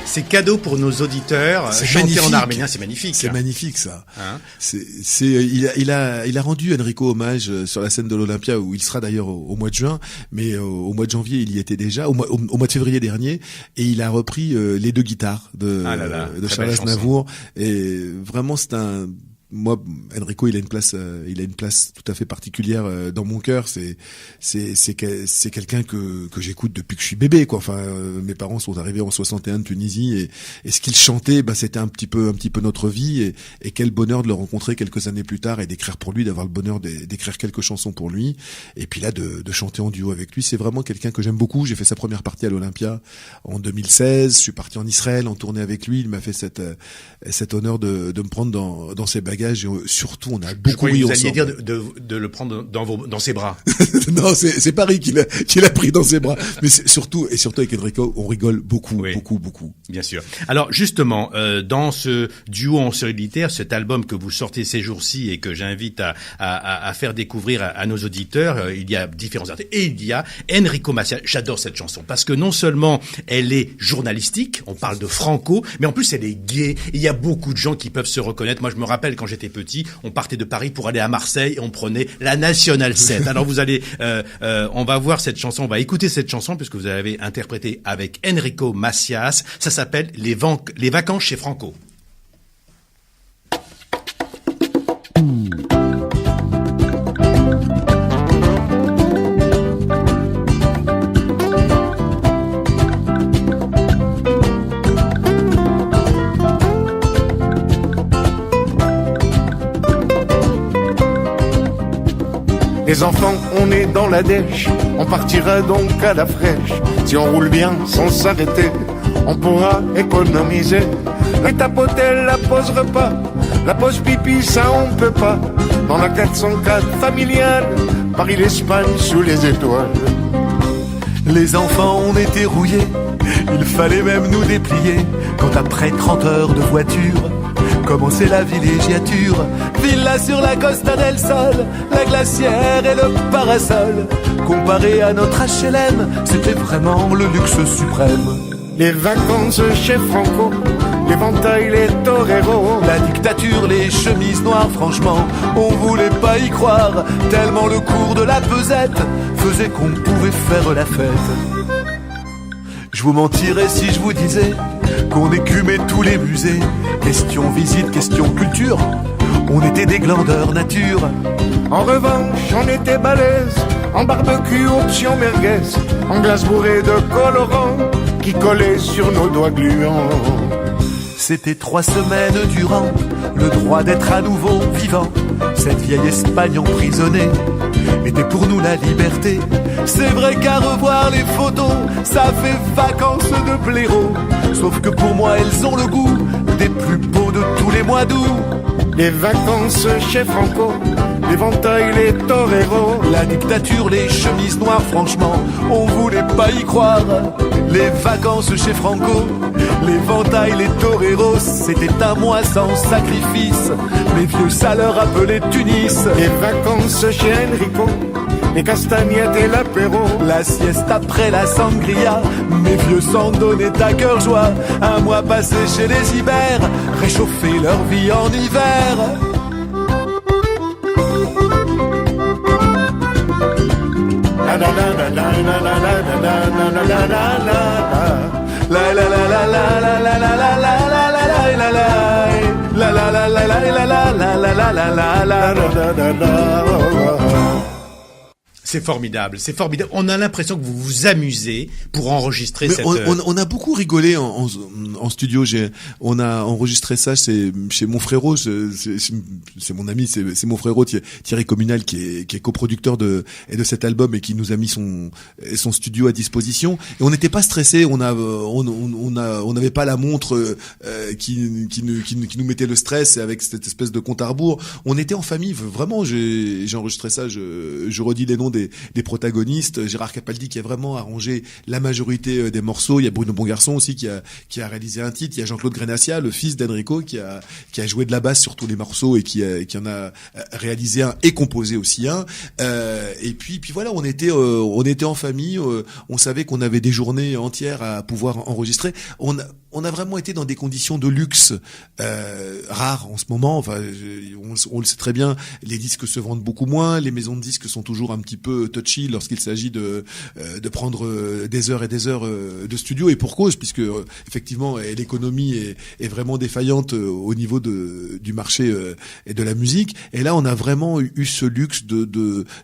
C'est cadeau pour nos auditeurs. Chanter en arménien, c'est magnifique. C'est magnifique, ça. Il a rendu Enrico hommage sur la scène de l'Olympia, où il sera d'ailleurs au mois de juin, mais au mois de janvier, il y était déjà, au mois de février dernier, et il a repris les deux guitares de Charles Aznavour. Et vraiment, moi, Enrico, il a une place tout à fait particulière dans mon cœur. C'est quelqu'un que j'écoute depuis que je suis bébé, quoi. Enfin, mes parents sont arrivés en 61 de Tunisie, et ce qu'il chantait, c'était un petit peu notre vie, et quel bonheur de le rencontrer quelques années plus tard et d'écrire pour lui, d'avoir le bonheur d'écrire quelques chansons pour lui, et puis là de chanter en duo avec lui. C'est vraiment quelqu'un que j'aime beaucoup. J'ai fait sa première partie à l'Olympia en 2016. Je suis parti en Israël en tournée avec lui. Il m'a fait cet honneur de me prendre dans ses bagages. Et surtout, on a beaucoup ri ensemble. Vous alliez dire de le prendre dans ses bras. Non, c'est Paris qui l'a pris dans ses bras. Mais surtout avec Enrico, on rigole beaucoup, beaucoup. Bien sûr. Alors justement, dans ce duo en solitaire, cet album que vous sortez ces jours-ci et que j'invite à faire découvrir à nos auditeurs, il y a différents artistes et il y a Enrico Macias. J'adore cette chanson parce que non seulement elle est journalistique, on parle de Franco, mais en plus elle est gaie. Il y a beaucoup de gens qui peuvent se reconnaître. Moi, je me rappelle quand j'étais petit, on partait de Paris pour aller à Marseille et on prenait la Nationale 7. Alors vous allez, on va voir cette chanson, on va écouter cette chanson puisque vous avez interprété avec Enrico Macias. Ça s'appelle Les vacances chez Franco. Les enfants, on est dans la dèche, on partira donc à la fraîche. Si on roule bien sans s'arrêter, on pourra économiser. La tapotelle, la pause repas, la pause pipi, ça on peut pas. Dans la 404 familiale, Paris-l'Espagne sous les étoiles. Les enfants, on était rouillés, il fallait même nous déplier. Quand après 30 heures de voiture, commençait la villégiature. Villa sur la Costa del Sol, la glacière et le parasol. Comparé à notre HLM, c'était vraiment le luxe suprême. Les vacances chez Franco, l'éventail, les toreros, la dictature, les chemises noires, franchement, on voulait pas y croire, tellement le cours de la pesette faisait qu'on pouvait faire la fête. Je vous mentirais si je vous disais qu'on écumait tous les musées. Question visite, question culture, on était des glandeurs nature. En revanche, on était balèze, en barbecue, option merguez, en glace bourrée de colorants qui collaient sur nos doigts gluants. C'était 3 semaines durant, le droit d'être à nouveau vivant. Cette vieille Espagne emprisonnée était pour nous la liberté. C'est vrai qu'à revoir les photos, ça fait vacances de blaireau. Sauf que pour moi elles ont le goût des plus beaux de tous les mois d'août. Les vacances chez Franco, l'éventail, les toreros, la dictature, les chemises noires, franchement, on voulait pas y croire. Les vacances chez Franco, l'éventail, les toreros, c'était un mois sans sacrifice. Les vieux, ça leur appelait Tunis. Les vacances chez Enrico, les castagnettes et l'apéro, la sieste après la sangria, mes vieux s'en donnaient à cœur joie. Un mois passé chez les Ibères, réchauffer leur vie en hiver. La la la la la la la la la la la la. C'est formidable, c'est formidable. On a l'impression que vous vous amusez pour enregistrer cette... On a beaucoup rigolé en studio. On a enregistré ça chez mon frérot. C'est mon ami, c'est mon frérot Thierry Communal qui est coproducteur de cet album et qui nous a mis son studio à disposition. Et on n'était pas stressé. On n'avait pas la montre nous mettait le stress avec cette espèce de compte à rebours. On était en famille, vraiment. J'ai enregistré ça. Je redis les noms des protagonistes. Gérard Capaldi qui a vraiment arrangé la majorité des morceaux. Il y a Bruno Bongarçon aussi qui a réalisé un titre. Il y a Jean-Claude Grenassia, le fils d'Enrico, qui a joué de la basse sur tous les morceaux et qui en a réalisé un et composé aussi un. Et puis voilà, on était en famille. On savait qu'on avait des journées entières à pouvoir enregistrer. On a vraiment été dans des conditions de luxe rares en ce moment. Enfin, on le sait très bien. Les disques se vendent beaucoup moins. Les maisons de disques sont toujours un petit peu touchy lorsqu'il s'agit de prendre des heures et des heures de studio, et pour cause, puisque effectivement l'économie est vraiment défaillante au niveau du marché et de la musique. Et là, on a vraiment eu ce luxe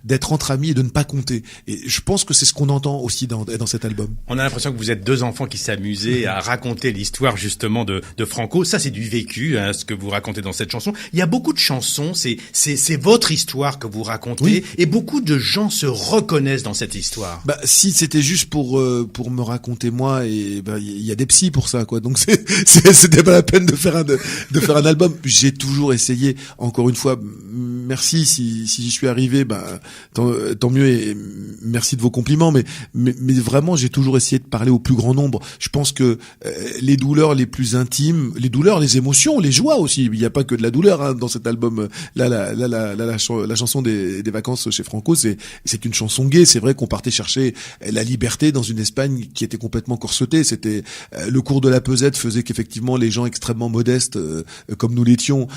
d'être entre amis et de ne pas compter. Et je pense que c'est ce qu'on entend aussi dans cet album. On a l'impression que vous êtes deux enfants qui s'amusaient à raconter l'histoire justement de Franco. Ça, c'est du vécu, hein, ce que vous racontez dans cette chanson. Il y a beaucoup de chansons, c'est votre histoire que vous racontez, oui. Et beaucoup de gens se reconnaissent dans cette histoire. Bah, si c'était juste pour me raconter moi, et il y a des psys pour ça, quoi. Donc c'était pas la peine de faire un album. J'ai toujours essayé. Encore une fois, merci si j'y suis arrivé, tant mieux, et merci de vos compliments. Mais vraiment, j'ai toujours essayé de parler au plus grand nombre. Je pense que les douleurs les plus intimes, les émotions, les joies aussi. Il n'y a pas que de la douleur, hein, dans cet album. La chanson des vacances chez Franco, c'est une chanson gaie. C'est vrai qu'on partait chercher la liberté dans une Espagne qui était complètement corsetée. C'était le cours de la pesette faisait qu'effectivement les gens extrêmement modestes, comme nous l'étions,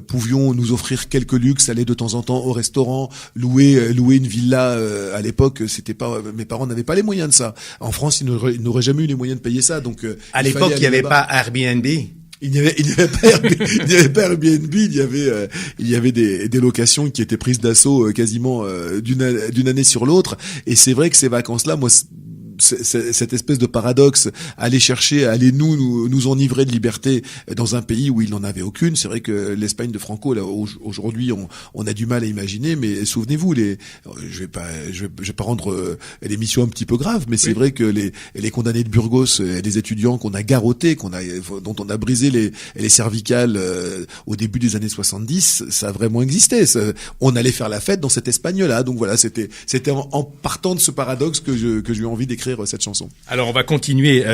pouvions nous offrir quelques luxes, aller de temps en temps au restaurant, louer une villa. À l'époque, c'était pas, mes parents n'avaient pas les moyens de ça. En France, ils n'auraient jamais eu les moyens de payer ça. Donc à l'époque, il n'y avait pas Airbnb. Il n'y avait pas Airbnb, il y avait des locations qui étaient prises d'assaut quasiment d'une année sur l'autre. Et c'est vrai que ces vacances-là, moi, cette espèce de paradoxe, aller nous enivrer de liberté dans un pays où il n'en avait aucune. C'est vrai que l'Espagne de Franco, là, aujourd'hui, on a du mal à imaginer, mais souvenez-vous, je vais pas rendre l'émission un petit peu grave, mais c'est vrai que les condamnés de Burgos, les étudiants qu'on a garrottés, dont on a brisé les cervicales au début des années 70, ça a vraiment existé. On allait faire la fête dans cette Espagne-là. Donc voilà, c'était en partant de ce paradoxe que j'ai eu envie d'écrire cette chanson. Alors on va continuer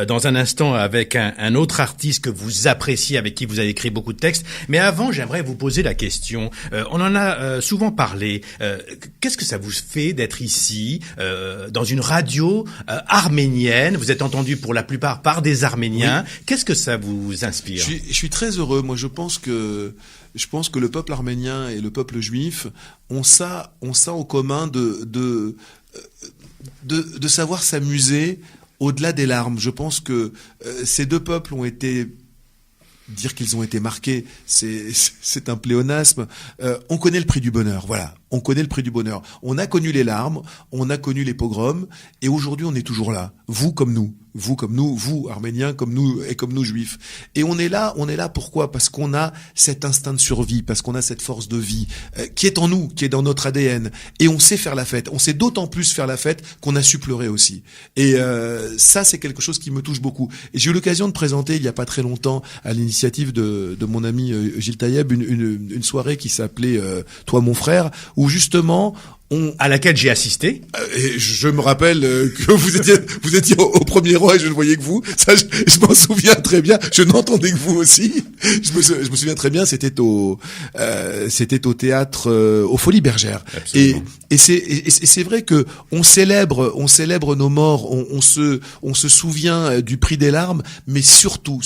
dans un instant avec un autre artiste que vous appréciez, avec qui vous avez écrit beaucoup de textes. Mais avant, j'aimerais vous poser la question. On en a souvent parlé. Qu'est-ce que ça vous fait d'être ici, dans une radio arménienne? Vous êtes entendu pour la plupart par des Arméniens. Oui. Qu'est-ce que ça vous inspire? Je suis très heureux. Moi, je pense que le peuple arménien et le peuple juif ont ça en commun de savoir s'amuser au-delà des larmes. Je pense que ces deux peuples ont été... Dire qu'ils ont été marqués, c'est un pléonasme. On connaît le prix du bonheur, voilà. On connaît le prix du bonheur. On a connu les larmes, on a connu les pogroms, et aujourd'hui on est toujours là. Vous comme nous, vous Arméniens comme nous et comme nous Juifs. Et on est là pourquoi? Parce qu'on a cet instinct de survie, parce qu'on a cette force de vie qui est en nous, qui est dans notre ADN. Et on sait faire la fête. On sait d'autant plus faire la fête qu'on a su pleurer aussi. Et ça, c'est quelque chose qui me touche beaucoup. Et j'ai eu l'occasion de présenter il y a pas très longtemps, à l'initiative de mon ami Gilles Taïeb, une soirée qui s'appelait Toi mon frère, où justement à laquelle j'ai assisté. Et je me rappelle que vous étiez au premier rang et je ne voyais que vous. Ça, je m'en souviens très bien. Je n'entendais que vous aussi. Je me souviens très bien. C'était au théâtre, aux Folies Bergères. Absolument. Et c'est vrai que on célèbre nos morts. On se souvient du prix des larmes, mais surtout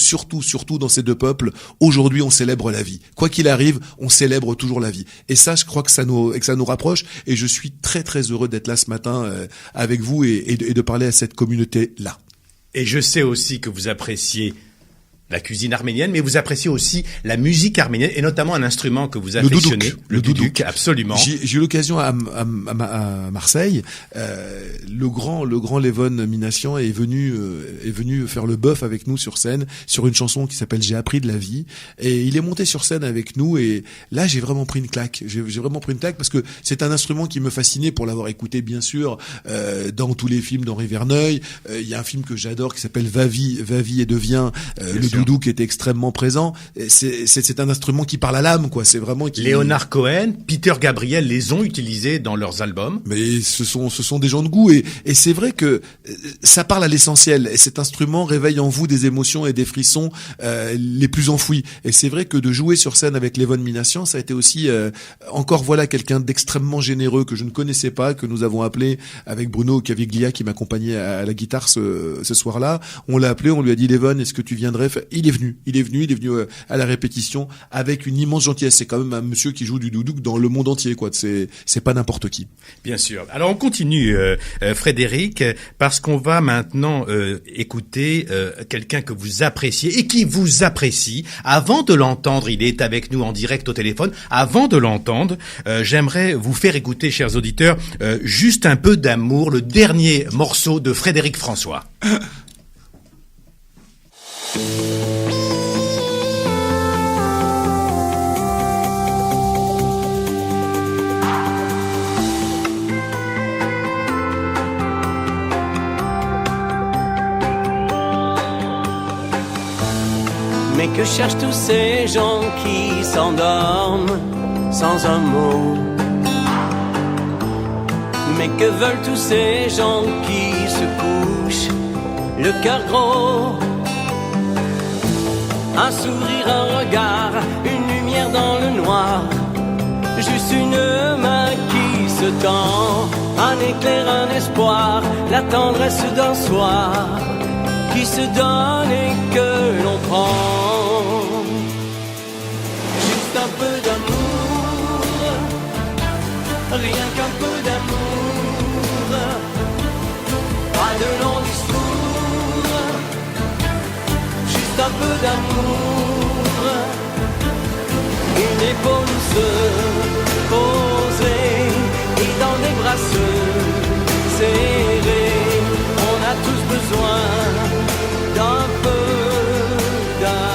dans ces deux peuples, aujourd'hui, on célèbre la vie. Quoi qu'il arrive, on célèbre toujours la vie. Et ça, je crois que ça nous rapproche. Et je suis très très heureux d'être là ce matin avec vous et de parler à cette communauté-là. Et je sais aussi que vous appréciez la cuisine arménienne, mais vous appréciez aussi la musique arménienne, et notamment un instrument que vous affectionnez, le doudouk, absolument. J'ai eu l'occasion à Marseille, le grand Lévon Minassian est venu faire le bœuf avec nous sur scène, sur une chanson qui s'appelle J'ai appris de la vie, et il est monté sur scène avec nous, et là j'ai vraiment pris une claque. J'ai vraiment pris une claque parce que c'est un instrument qui me fascinait pour l'avoir écouté bien sûr dans tous les films d'Henri Verneuil. Il y a un film que j'adore qui s'appelle Va vie et deviens, le doudouk était extrêmement présent. C'est un instrument qui parle à l'âme, quoi. C'est vraiment Leonard Cohen, Peter Gabriel les ont utilisés dans leurs albums. Mais ce sont des gens de goût et c'est vrai que ça parle à l'essentiel. Et cet instrument réveille en vous des émotions et des frissons les plus enfouis. Et c'est vrai que de jouer sur scène avec Levon Minassian, ça a été aussi encore quelqu'un d'extrêmement généreux que je ne connaissais pas, que nous avons appelé avec Bruno Caviglia qui m'accompagnait à la guitare ce soir-là. On l'a appelé, on lui a dit Levon, est-ce que tu viendrais? Il est venu à la répétition avec une immense gentillesse. C'est quand même un monsieur qui joue du doudouk dans le monde entier, quoi. C'est pas n'importe qui. Bien sûr. Alors on continue, Frédéric, parce qu'on va maintenant écouter quelqu'un que vous appréciez et qui vous apprécie. Avant de l'entendre, il est avec nous en direct au téléphone. Avant de l'entendre, j'aimerais vous faire écouter, chers auditeurs, Juste un peu d'amour, le dernier morceau de Frédéric François. Mais que cherchent tous ces gens qui s'endorment sans un mot? Mais que veulent tous ces gens qui se couchent le cœur gros? Un sourire, un regard, une lumière dans le noir, juste une main qui se tend, un éclair, un espoir, la tendresse d'un soir qui se donne et que l'on prend. Juste un peu d'amour, rien qu'un peu d'amour, pas de long discours, juste un peu d'amour, une épaule se poser et dans des bras se serrer. On a tous besoin d'un peu d'amour.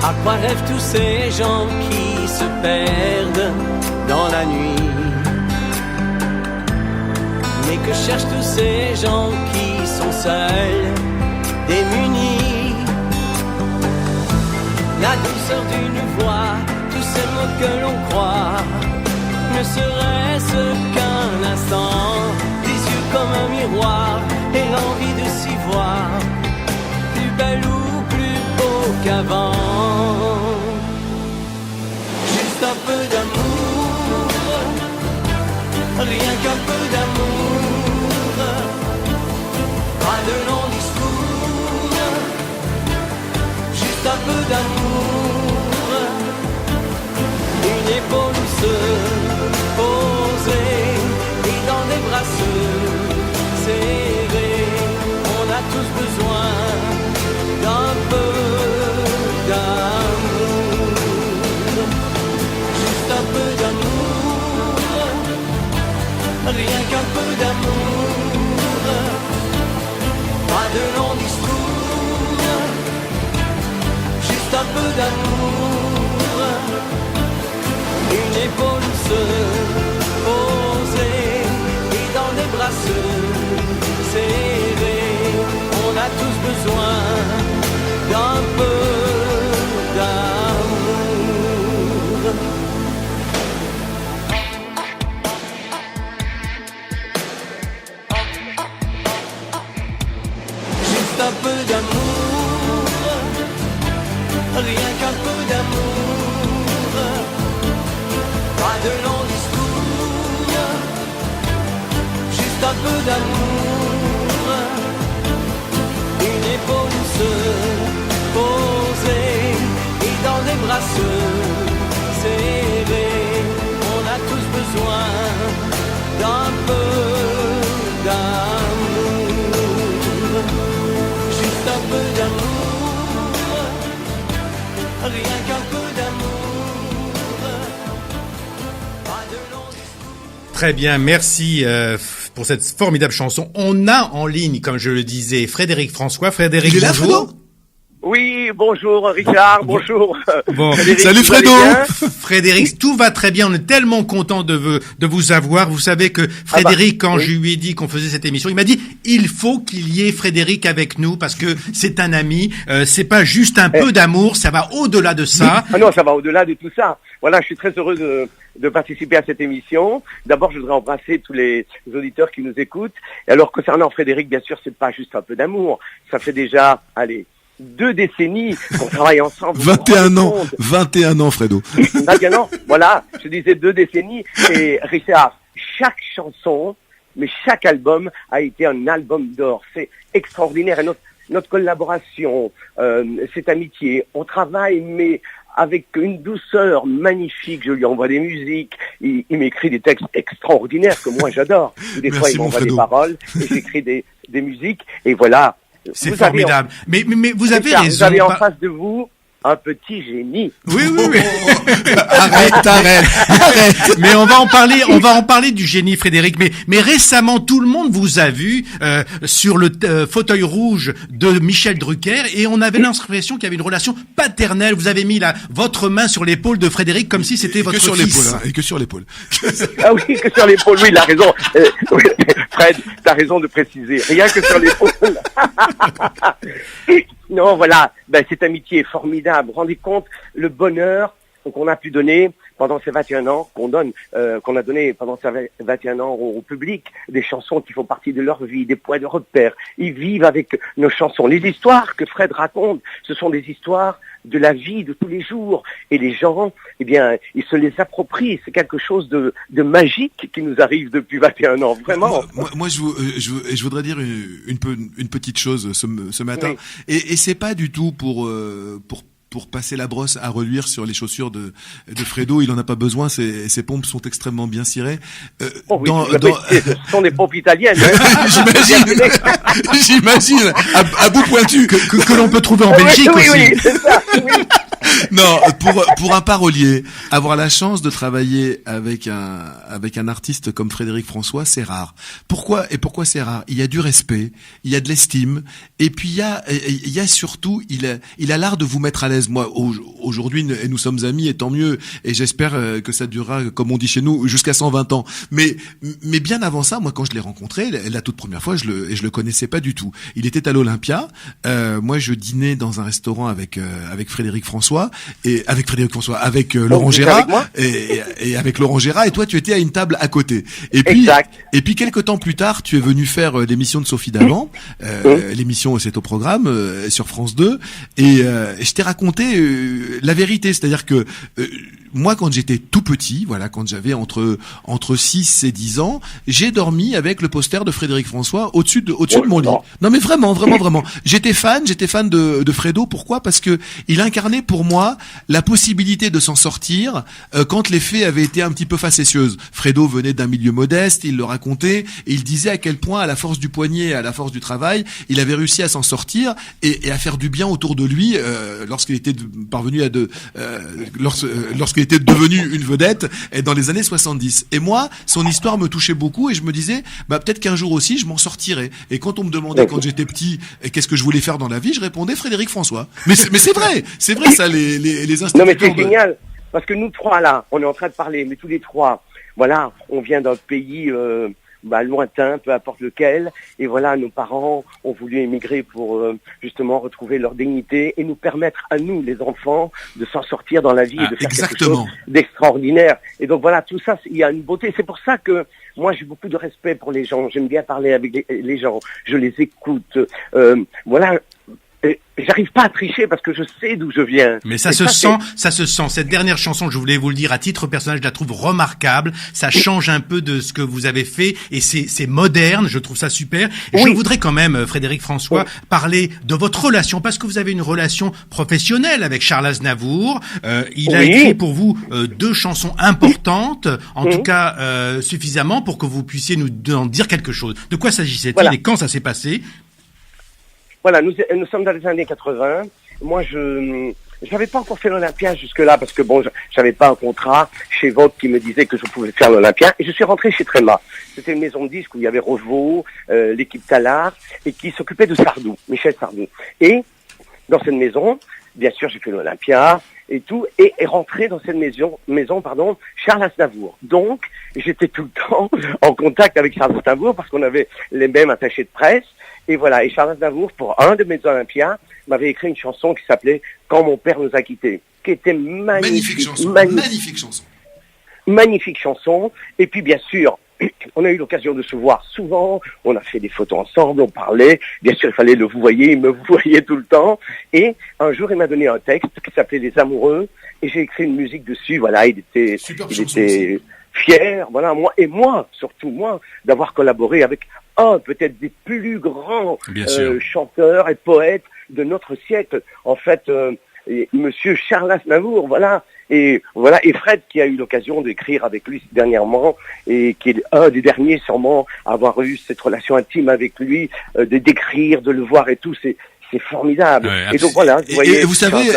À quoi rêvent tous ces gens qui se perdent dans la nuit? Mais que cherchent tous ces gens qui sont seuls, démunis? La douceur d'une voix, tous ces mots que l'on croit, ne serait-ce qu'un instant, des yeux comme un miroir, et l'envie de s'y voir, plus belle ou plus beau qu'avant. Juste un peu d'amour, rien qu'un peu d'amour, pas de long discours, juste un peu d'amour, une épaule se poser et dans des bras se serrer. On a tous besoin d'un peu d'amour, juste un peu d'amour, rien qu'un peu d'amour, pas de long discours, juste un peu d'amour, une épaule se poser et dans les bras se serrer. On a tous besoin d'un peu d'amour. Juste un peu d'amour, rien qu'un peu d'amour, pas de long discours, juste un peu d'amour, une épaule se poser et dans les bras se serrer. On a tous besoin d'un peu d'amour, juste un peu d'amour, rien qu'un peu d'amour, pas de long discours. Très bien, merci pour cette formidable chanson. On a en ligne, comme je le disais, Frédéric François. Frédéric, il est là, bonjour. Fredo ? Oui, bonjour Richard, bonjour. Bon, Frédéric, salut vous Fredo. allez bien ? Frédéric, tout va très bien. On est tellement content de vous avoir. Vous savez que Frédéric, quand oui. je lui ai dit qu'on faisait cette émission, il m'a dit il faut qu'il y ait Frédéric avec nous parce que c'est un ami. C'est pas juste un peu d'amour, ça va au-delà de ça. Ah non, ça va au-delà de tout ça. Voilà, je suis très heureux de participer à cette émission. D'abord, je voudrais embrasser tous les auditeurs qui nous écoutent. Et alors, concernant Frédéric, bien sûr, c'est pas juste un peu d'amour. Ça fait déjà, 2 décennies qu'on travaille ensemble. 21 ans, Fredo. 21 ans, voilà, je disais 2 décennies. Et Richard, chaque chanson, mais chaque album a été un album d'or. C'est extraordinaire. Et notre collaboration, cette amitié, on travaille, mais avec une douceur magnifique. Je lui envoie des musiques, il m'écrit des textes extraordinaires que moi j'adore. Des fois, il m'envoie des paroles et j'écris des musiques. Et voilà. C'est formidable. Mais vous avez raison. Vous avez en face de vous un petit génie. Oui. Arrête. Mais on va en parler du génie, Frédéric. Mais récemment, tout le monde vous a vu sur le fauteuil rouge de Michel Drucker et on avait l'impression qu'il y avait une relation paternelle. Vous avez mis votre main sur l'épaule de Frédéric comme si c'était votre fils. Et que sur l'épaule. Ah oui, que sur l'épaule. Oui, il a raison. Oui, Fred, t'as raison de préciser. Rien que sur l'épaule. Non, voilà, cette amitié est formidable. Rendez compte le bonheur qu'on a pu donner pendant ces 21 ans, qu'on a donné pendant ces 21 ans au public, des chansons qui font partie de leur vie, des points de repère. Ils vivent avec nos chansons. Les histoires que Fred raconte, ce sont des histoires de la vie de tous les jours. Et les gens, ils se les approprient. C'est quelque chose de magique qui nous arrive depuis 21 ans, vraiment. Moi, je voudrais dire une petite chose ce matin. Oui. Et c'est pas du tout pour passer la brosse à reluire sur les chaussures de Fredo, il en a pas besoin, ses pompes sont extrêmement bien cirées. Ce sont des pompes italiennes. J'imagine, à bout pointu. Que l'on peut trouver en Belgique aussi. Oui, c'est ça, oui. Non, pour un parolier, avoir la chance de travailler avec un artiste comme Frédéric François, c'est rare. Pourquoi c'est rare? Il y a du respect, il y a de l'estime, et puis il y a surtout, il a l'art de vous mettre à l'aise. Moi, aujourd'hui, nous sommes amis, et tant mieux, et j'espère que ça durera, comme on dit chez nous, jusqu'à 120 ans. Mais bien avant ça, moi, quand je l'ai rencontré, la toute première fois, je le connaissais pas du tout. Il était à l'Olympia. Moi, je dînais dans un restaurant avec Frédéric François, avec Laurent Gérard, et avec Laurent Gérard, et toi, tu étais à une table à côté. Et puis quelques temps plus tard, tu es venu faire l'émission de Sophie Davant, l'émission C'est au programme, sur France 2, et je t'ai raconté la vérité, c'est-à-dire que moi, quand j'étais tout petit, voilà, quand j'avais entre 6 et 10 ans, j'ai dormi avec le poster de Frédéric François au-dessus de mon lit. Non, mais vraiment. J'étais fan de Fredo. Pourquoi? Parce que il incarnait pour moi la possibilité de s'en sortir quand les faits avaient été un petit peu facétieuses. Fredo venait d'un milieu modeste, il le racontait, et il disait à quel point, à la force du poignet, à la force du travail, il avait réussi à s'en sortir et à faire du bien autour de lui lorsqu'il était parvenu à lorsqu'il était devenu une vedette dans les années 70. Et moi, son histoire me touchait beaucoup et je me disais, peut-être qu'un jour aussi, je m'en sortirai. Et quand on me demandait quand j'étais petit, qu'est-ce que je voulais faire dans la vie, je répondais Frédéric François. Mais c'est vrai ça, les instituteurs. Non, mais c'est génial, parce que nous trois là, on est en train de parler, mais tous les trois, voilà, on vient d'un pays lointain, peu importe lequel, et voilà, nos parents ont voulu émigrer pour justement retrouver leur dignité et nous permettre à nous, les enfants, de s'en sortir dans la vie et de faire quelque chose d'extraordinaire. Et donc voilà, tout ça, il y a une beauté. C'est pour ça que moi, j'ai beaucoup de respect pour les gens. J'aime bien parler avec les gens. Je les écoute. Voilà. J'arrive pas à tricher parce que je sais d'où je viens. Mais ça se sent. Cette dernière chanson, je voulais vous le dire, à titre personnel, je la trouve remarquable. Ça change un peu de ce que vous avez fait et c'est moderne. Je trouve ça super. Et je voudrais quand même, Frédéric François, parler de votre relation parce que vous avez une relation professionnelle avec Charles Aznavour. Il a écrit pour vous 2 chansons importantes, en tout cas suffisamment pour que vous puissiez nous en dire quelque chose. De quoi s'agissait-il et quand ça s'est passé? Voilà, nous sommes dans les années 80. Moi, je n'avais pas encore fait l'Olympia jusque-là parce que j'avais pas un contrat chez Vogue qui me disait que je pouvais faire l'Olympia. Et je suis rentré chez Tréma. C'était une maison de disques où il y avait Rocheveau, l'équipe Tallard, et qui s'occupait de Sardou, Michel Sardou. Et dans cette maison. Bien sûr, j'ai fait l'Olympia et tout, et est rentré dans cette maison, Charles Aznavour. Donc, j'étais tout le temps en contact avec Charles Aznavour parce qu'on avait les mêmes attachés de presse. Et voilà, et Charles Aznavour, pour un de mes Olympias, m'avait écrit une chanson qui s'appelait « Quand mon père nous a quittés », qui était magnifique chanson. Et puis, bien sûr, on a eu l'occasion de se voir souvent, on a fait des photos ensemble, on parlait, bien sûr il fallait le vouvoyer, il me vouvoyait tout le temps, et un jour il m'a donné un texte qui s'appelait Les Amoureux, et j'ai écrit une musique dessus, voilà, il était fier, voilà, moi, surtout moi, d'avoir collaboré avec un peut-être des plus grands chanteurs et poètes de notre siècle, en fait, Monsieur Charles Aznavour, voilà. Et Fred qui a eu l'occasion d'écrire avec lui dernièrement et qui est un des derniers sûrement à avoir eu cette relation intime avec lui, de d'écrire, de le voir et tout, c'est formidable. Ouais, et donc voilà, vous voyez. Et vous savez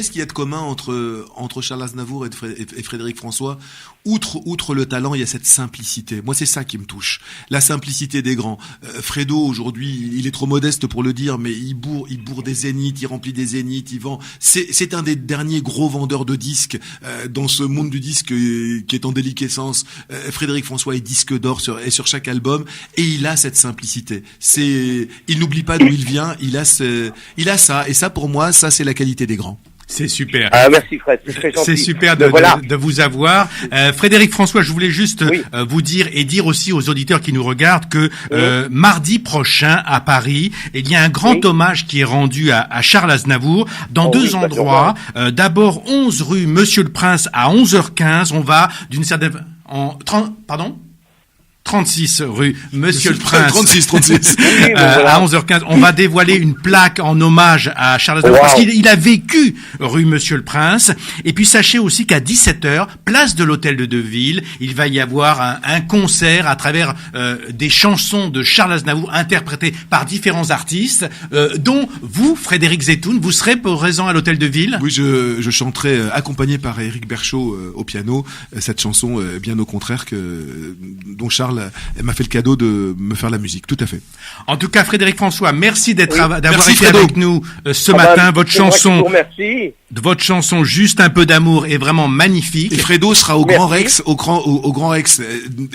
ce qu'il y a de commun entre Charles Aznavour et Frédéric François, outre le talent, il y a cette simplicité. Moi, c'est ça qui me touche. La simplicité des grands. Fredo, aujourd'hui, il est trop modeste pour le dire, mais il bourre des zéniths, il remplit des zéniths, il vend. C'est un des derniers gros vendeurs de disques, dans ce monde du disque qui est en déliquescence. Frédéric François est disque d'or sur chaque album, et il a cette simplicité. Il n'oublie pas d'où il vient, il a ça, et ça, pour moi, ça, c'est la qualité des grands. C'est super. Ah, merci Fred, c'est très gentil. C'est super de vous avoir. Frédéric François, je voulais juste vous dire et dire aussi aux auditeurs qui nous regardent que mardi prochain à Paris, il y a un grand hommage qui est rendu à Charles Aznavour dans deux endroits. D'abord 11 rue Monsieur le Prince à 11h15. On va d'une certaine 36 rue Monsieur le Prince. 36. À 11h15, on va dévoiler une plaque en hommage à Charles Aznavour parce qu'il a vécu rue Monsieur le Prince. Et puis sachez aussi qu'à 17h, place de l'Hôtel de Deville, il va y avoir un concert à travers des chansons de Charles Aznavour interprétées par différents artistes, dont vous, Frédéric Zetoun, vous serez présent à l'Hôtel de Ville. Oui, je chanterai accompagné par Éric Berchot au piano cette chanson, bien au contraire dont Charles m'a fait le cadeau de me faire la musique, tout à fait. En tout cas, Frédéric François, merci d'avoir été avec nous ce matin. Votre chanson, Juste un peu d'amour, est vraiment magnifique. Et Fredo sera au Grand Rex, au Grand Rex.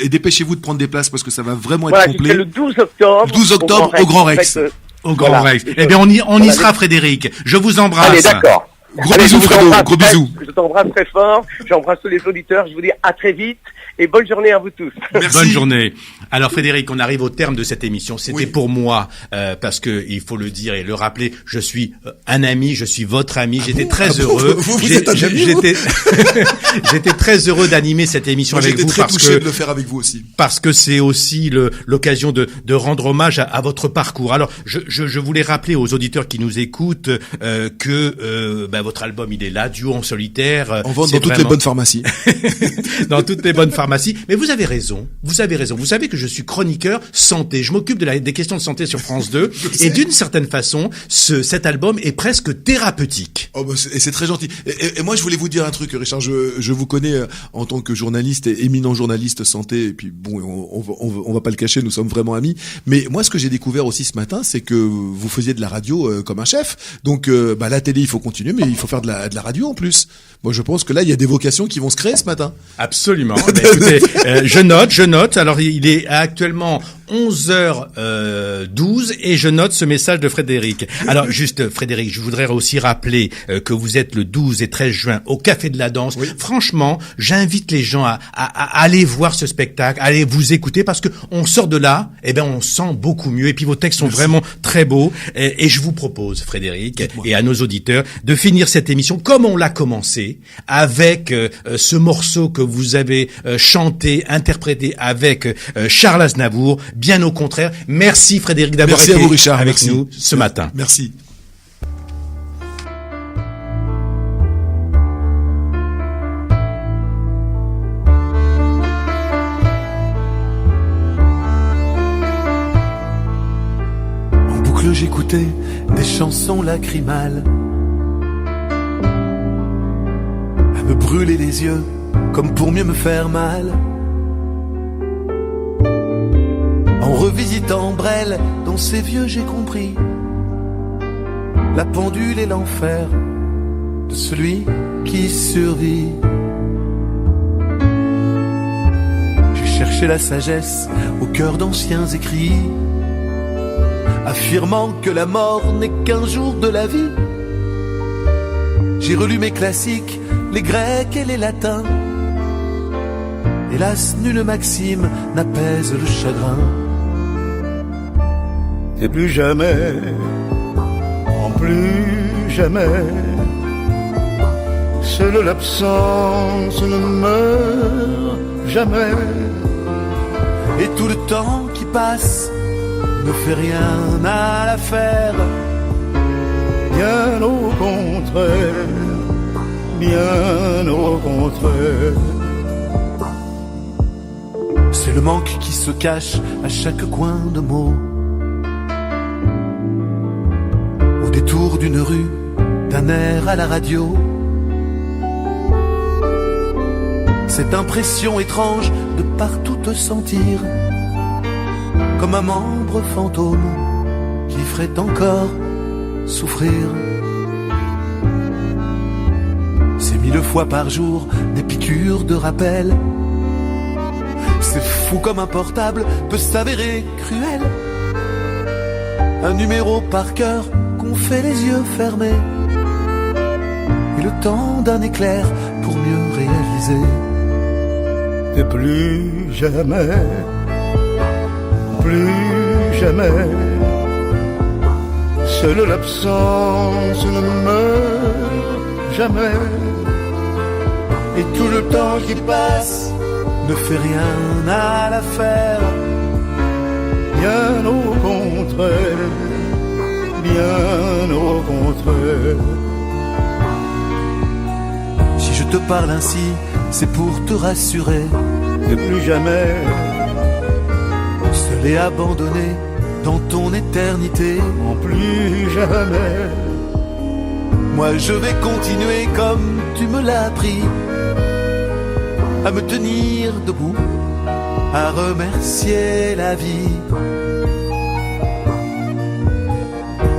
Et dépêchez-vous de prendre des places parce que ça va vraiment être complet. C'est le 12 octobre. 12 octobre au Grand Rex. Au Grand Rex. Eh bien, on y sera, Frédéric. Je vous embrasse. Allez, d'accord. Gros bisous, Fredo. Gros bisous. Je t'embrasse très fort. J'embrasse tous les auditeurs. Je vous dis à très vite. Et bonne journée à vous tous. Merci. Bonne journée. Alors Frédéric, on arrive au terme de cette émission. C'était pour moi, parce que il faut le dire et le rappeler, je suis un ami, je suis votre ami. J'étais très heureux. Vous êtes un ami. J'étais très heureux d'animer cette émission avec vous. J'étais très touché de le faire avec vous aussi. Parce que c'est aussi l'occasion de rendre hommage à votre parcours. Alors je voulais rappeler aux auditeurs qui nous écoutent que votre album il est là, Duo en solitaire. On vend dans toutes les bonnes pharmacies. Dans toutes les bonnes pharmacies. Mais vous avez raison. Vous savez que je suis chroniqueur santé. Je m'occupe des questions de santé sur France 2. Et d'une certaine façon, cet album est presque thérapeutique. Oh, et c'est très gentil. Et moi, je voulais vous dire un truc, Richard. Je vous connais en tant que journaliste et éminent journaliste santé. Et puis bon, on va pas le cacher, nous sommes vraiment amis. Mais moi, ce que j'ai découvert aussi ce matin, c'est que vous faisiez de la radio comme un chef. Donc, la télé, il faut continuer, mais il faut faire de la radio en plus. Moi, je pense que là, il y a des vocations qui vont se créer ce matin. Absolument. Écoutez, je note. Alors, il est actuellement 11h12 et je note ce message de Frédéric. Alors, juste, Frédéric, je voudrais aussi rappeler que vous êtes le 12 et 13 juin au Café de la Danse. Oui. Franchement, j'invite les gens à aller voir ce spectacle, à aller vous écouter parce que on sort de là, on sent beaucoup mieux. Et puis, vos textes sont vraiment très beaux. Et je vous propose, Frédéric, et à nos auditeurs, de finir cette émission comme on l'a commencé, avec ce morceau que vous avez chanté, interprété avec Charles Aznavour. Bien au contraire. Merci Frédéric d'avoir été avec nous ce matin. Merci. En boucle j'écoutais des chansons lacrymales, à me brûler les yeux comme pour mieux me faire mal. En revisitant Brel, dans ses vieux j'ai compris la pendule et l'enfer de celui qui survit. J'ai cherché la sagesse au cœur d'anciens écrits, affirmant que la mort n'est qu'un jour de la vie. J'ai relu mes classiques, les grecs et les latins. Hélas, nulle maxime n'apaise le chagrin. Et plus jamais, en plus jamais, seule l'absence ne meurt jamais. Et tout le temps qui passe ne fait rien à l'affaire. Bien au contraire, bien au contraire. C'est le manque qui se cache à chaque coin de mot, au détour d'une rue, d'un air à la radio. Cette impression étrange de partout te sentir comme un membre fantôme qui ferait encore souffrir. C'est 1000 fois par jour des piqûres de rappel. C'est fou comme un portable peut s'avérer cruel. Un numéro par cœur qu'on fait les yeux fermés, et le temps d'un éclair pour mieux réaliser. Et plus jamais, seule l'absence ne meurt jamais. Et tout le temps qui passe ne fait rien à l'affaire. Bien au contraire, bien au contraire. Si je te parle ainsi, c'est pour te rassurer. Et plus jamais, seul et abandonné dans ton éternité. en plus jamais, moi je vais continuer comme tu me l'as appris, à me tenir debout, à remercier la vie.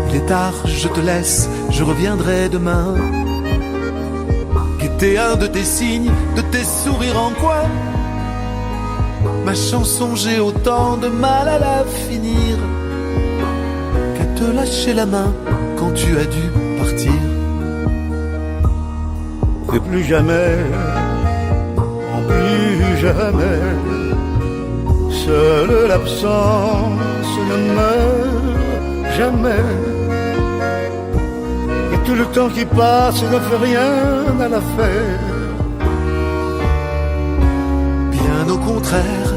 Il est tard, je te laisse, je reviendrai demain. Guetter un de tes signes, de tes sourires en coin. Ma chanson, j'ai autant de mal à la finir qu'à te lâcher la main quand tu as dû partir. et plus jamais, en plus jamais, seule l'absence ne meurt jamais. Et tout le temps qui passe ne fait rien à l'affaire. Bien au contraire,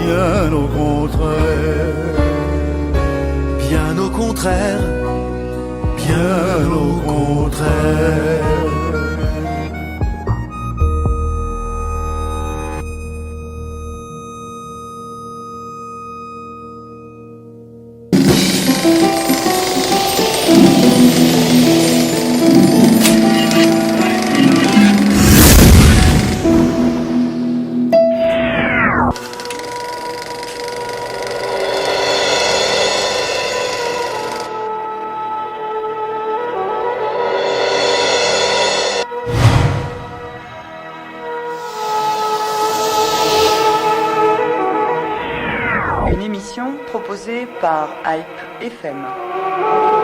bien au contraire, bien au contraire, bien au contraire. Une émission proposée par Hype FM.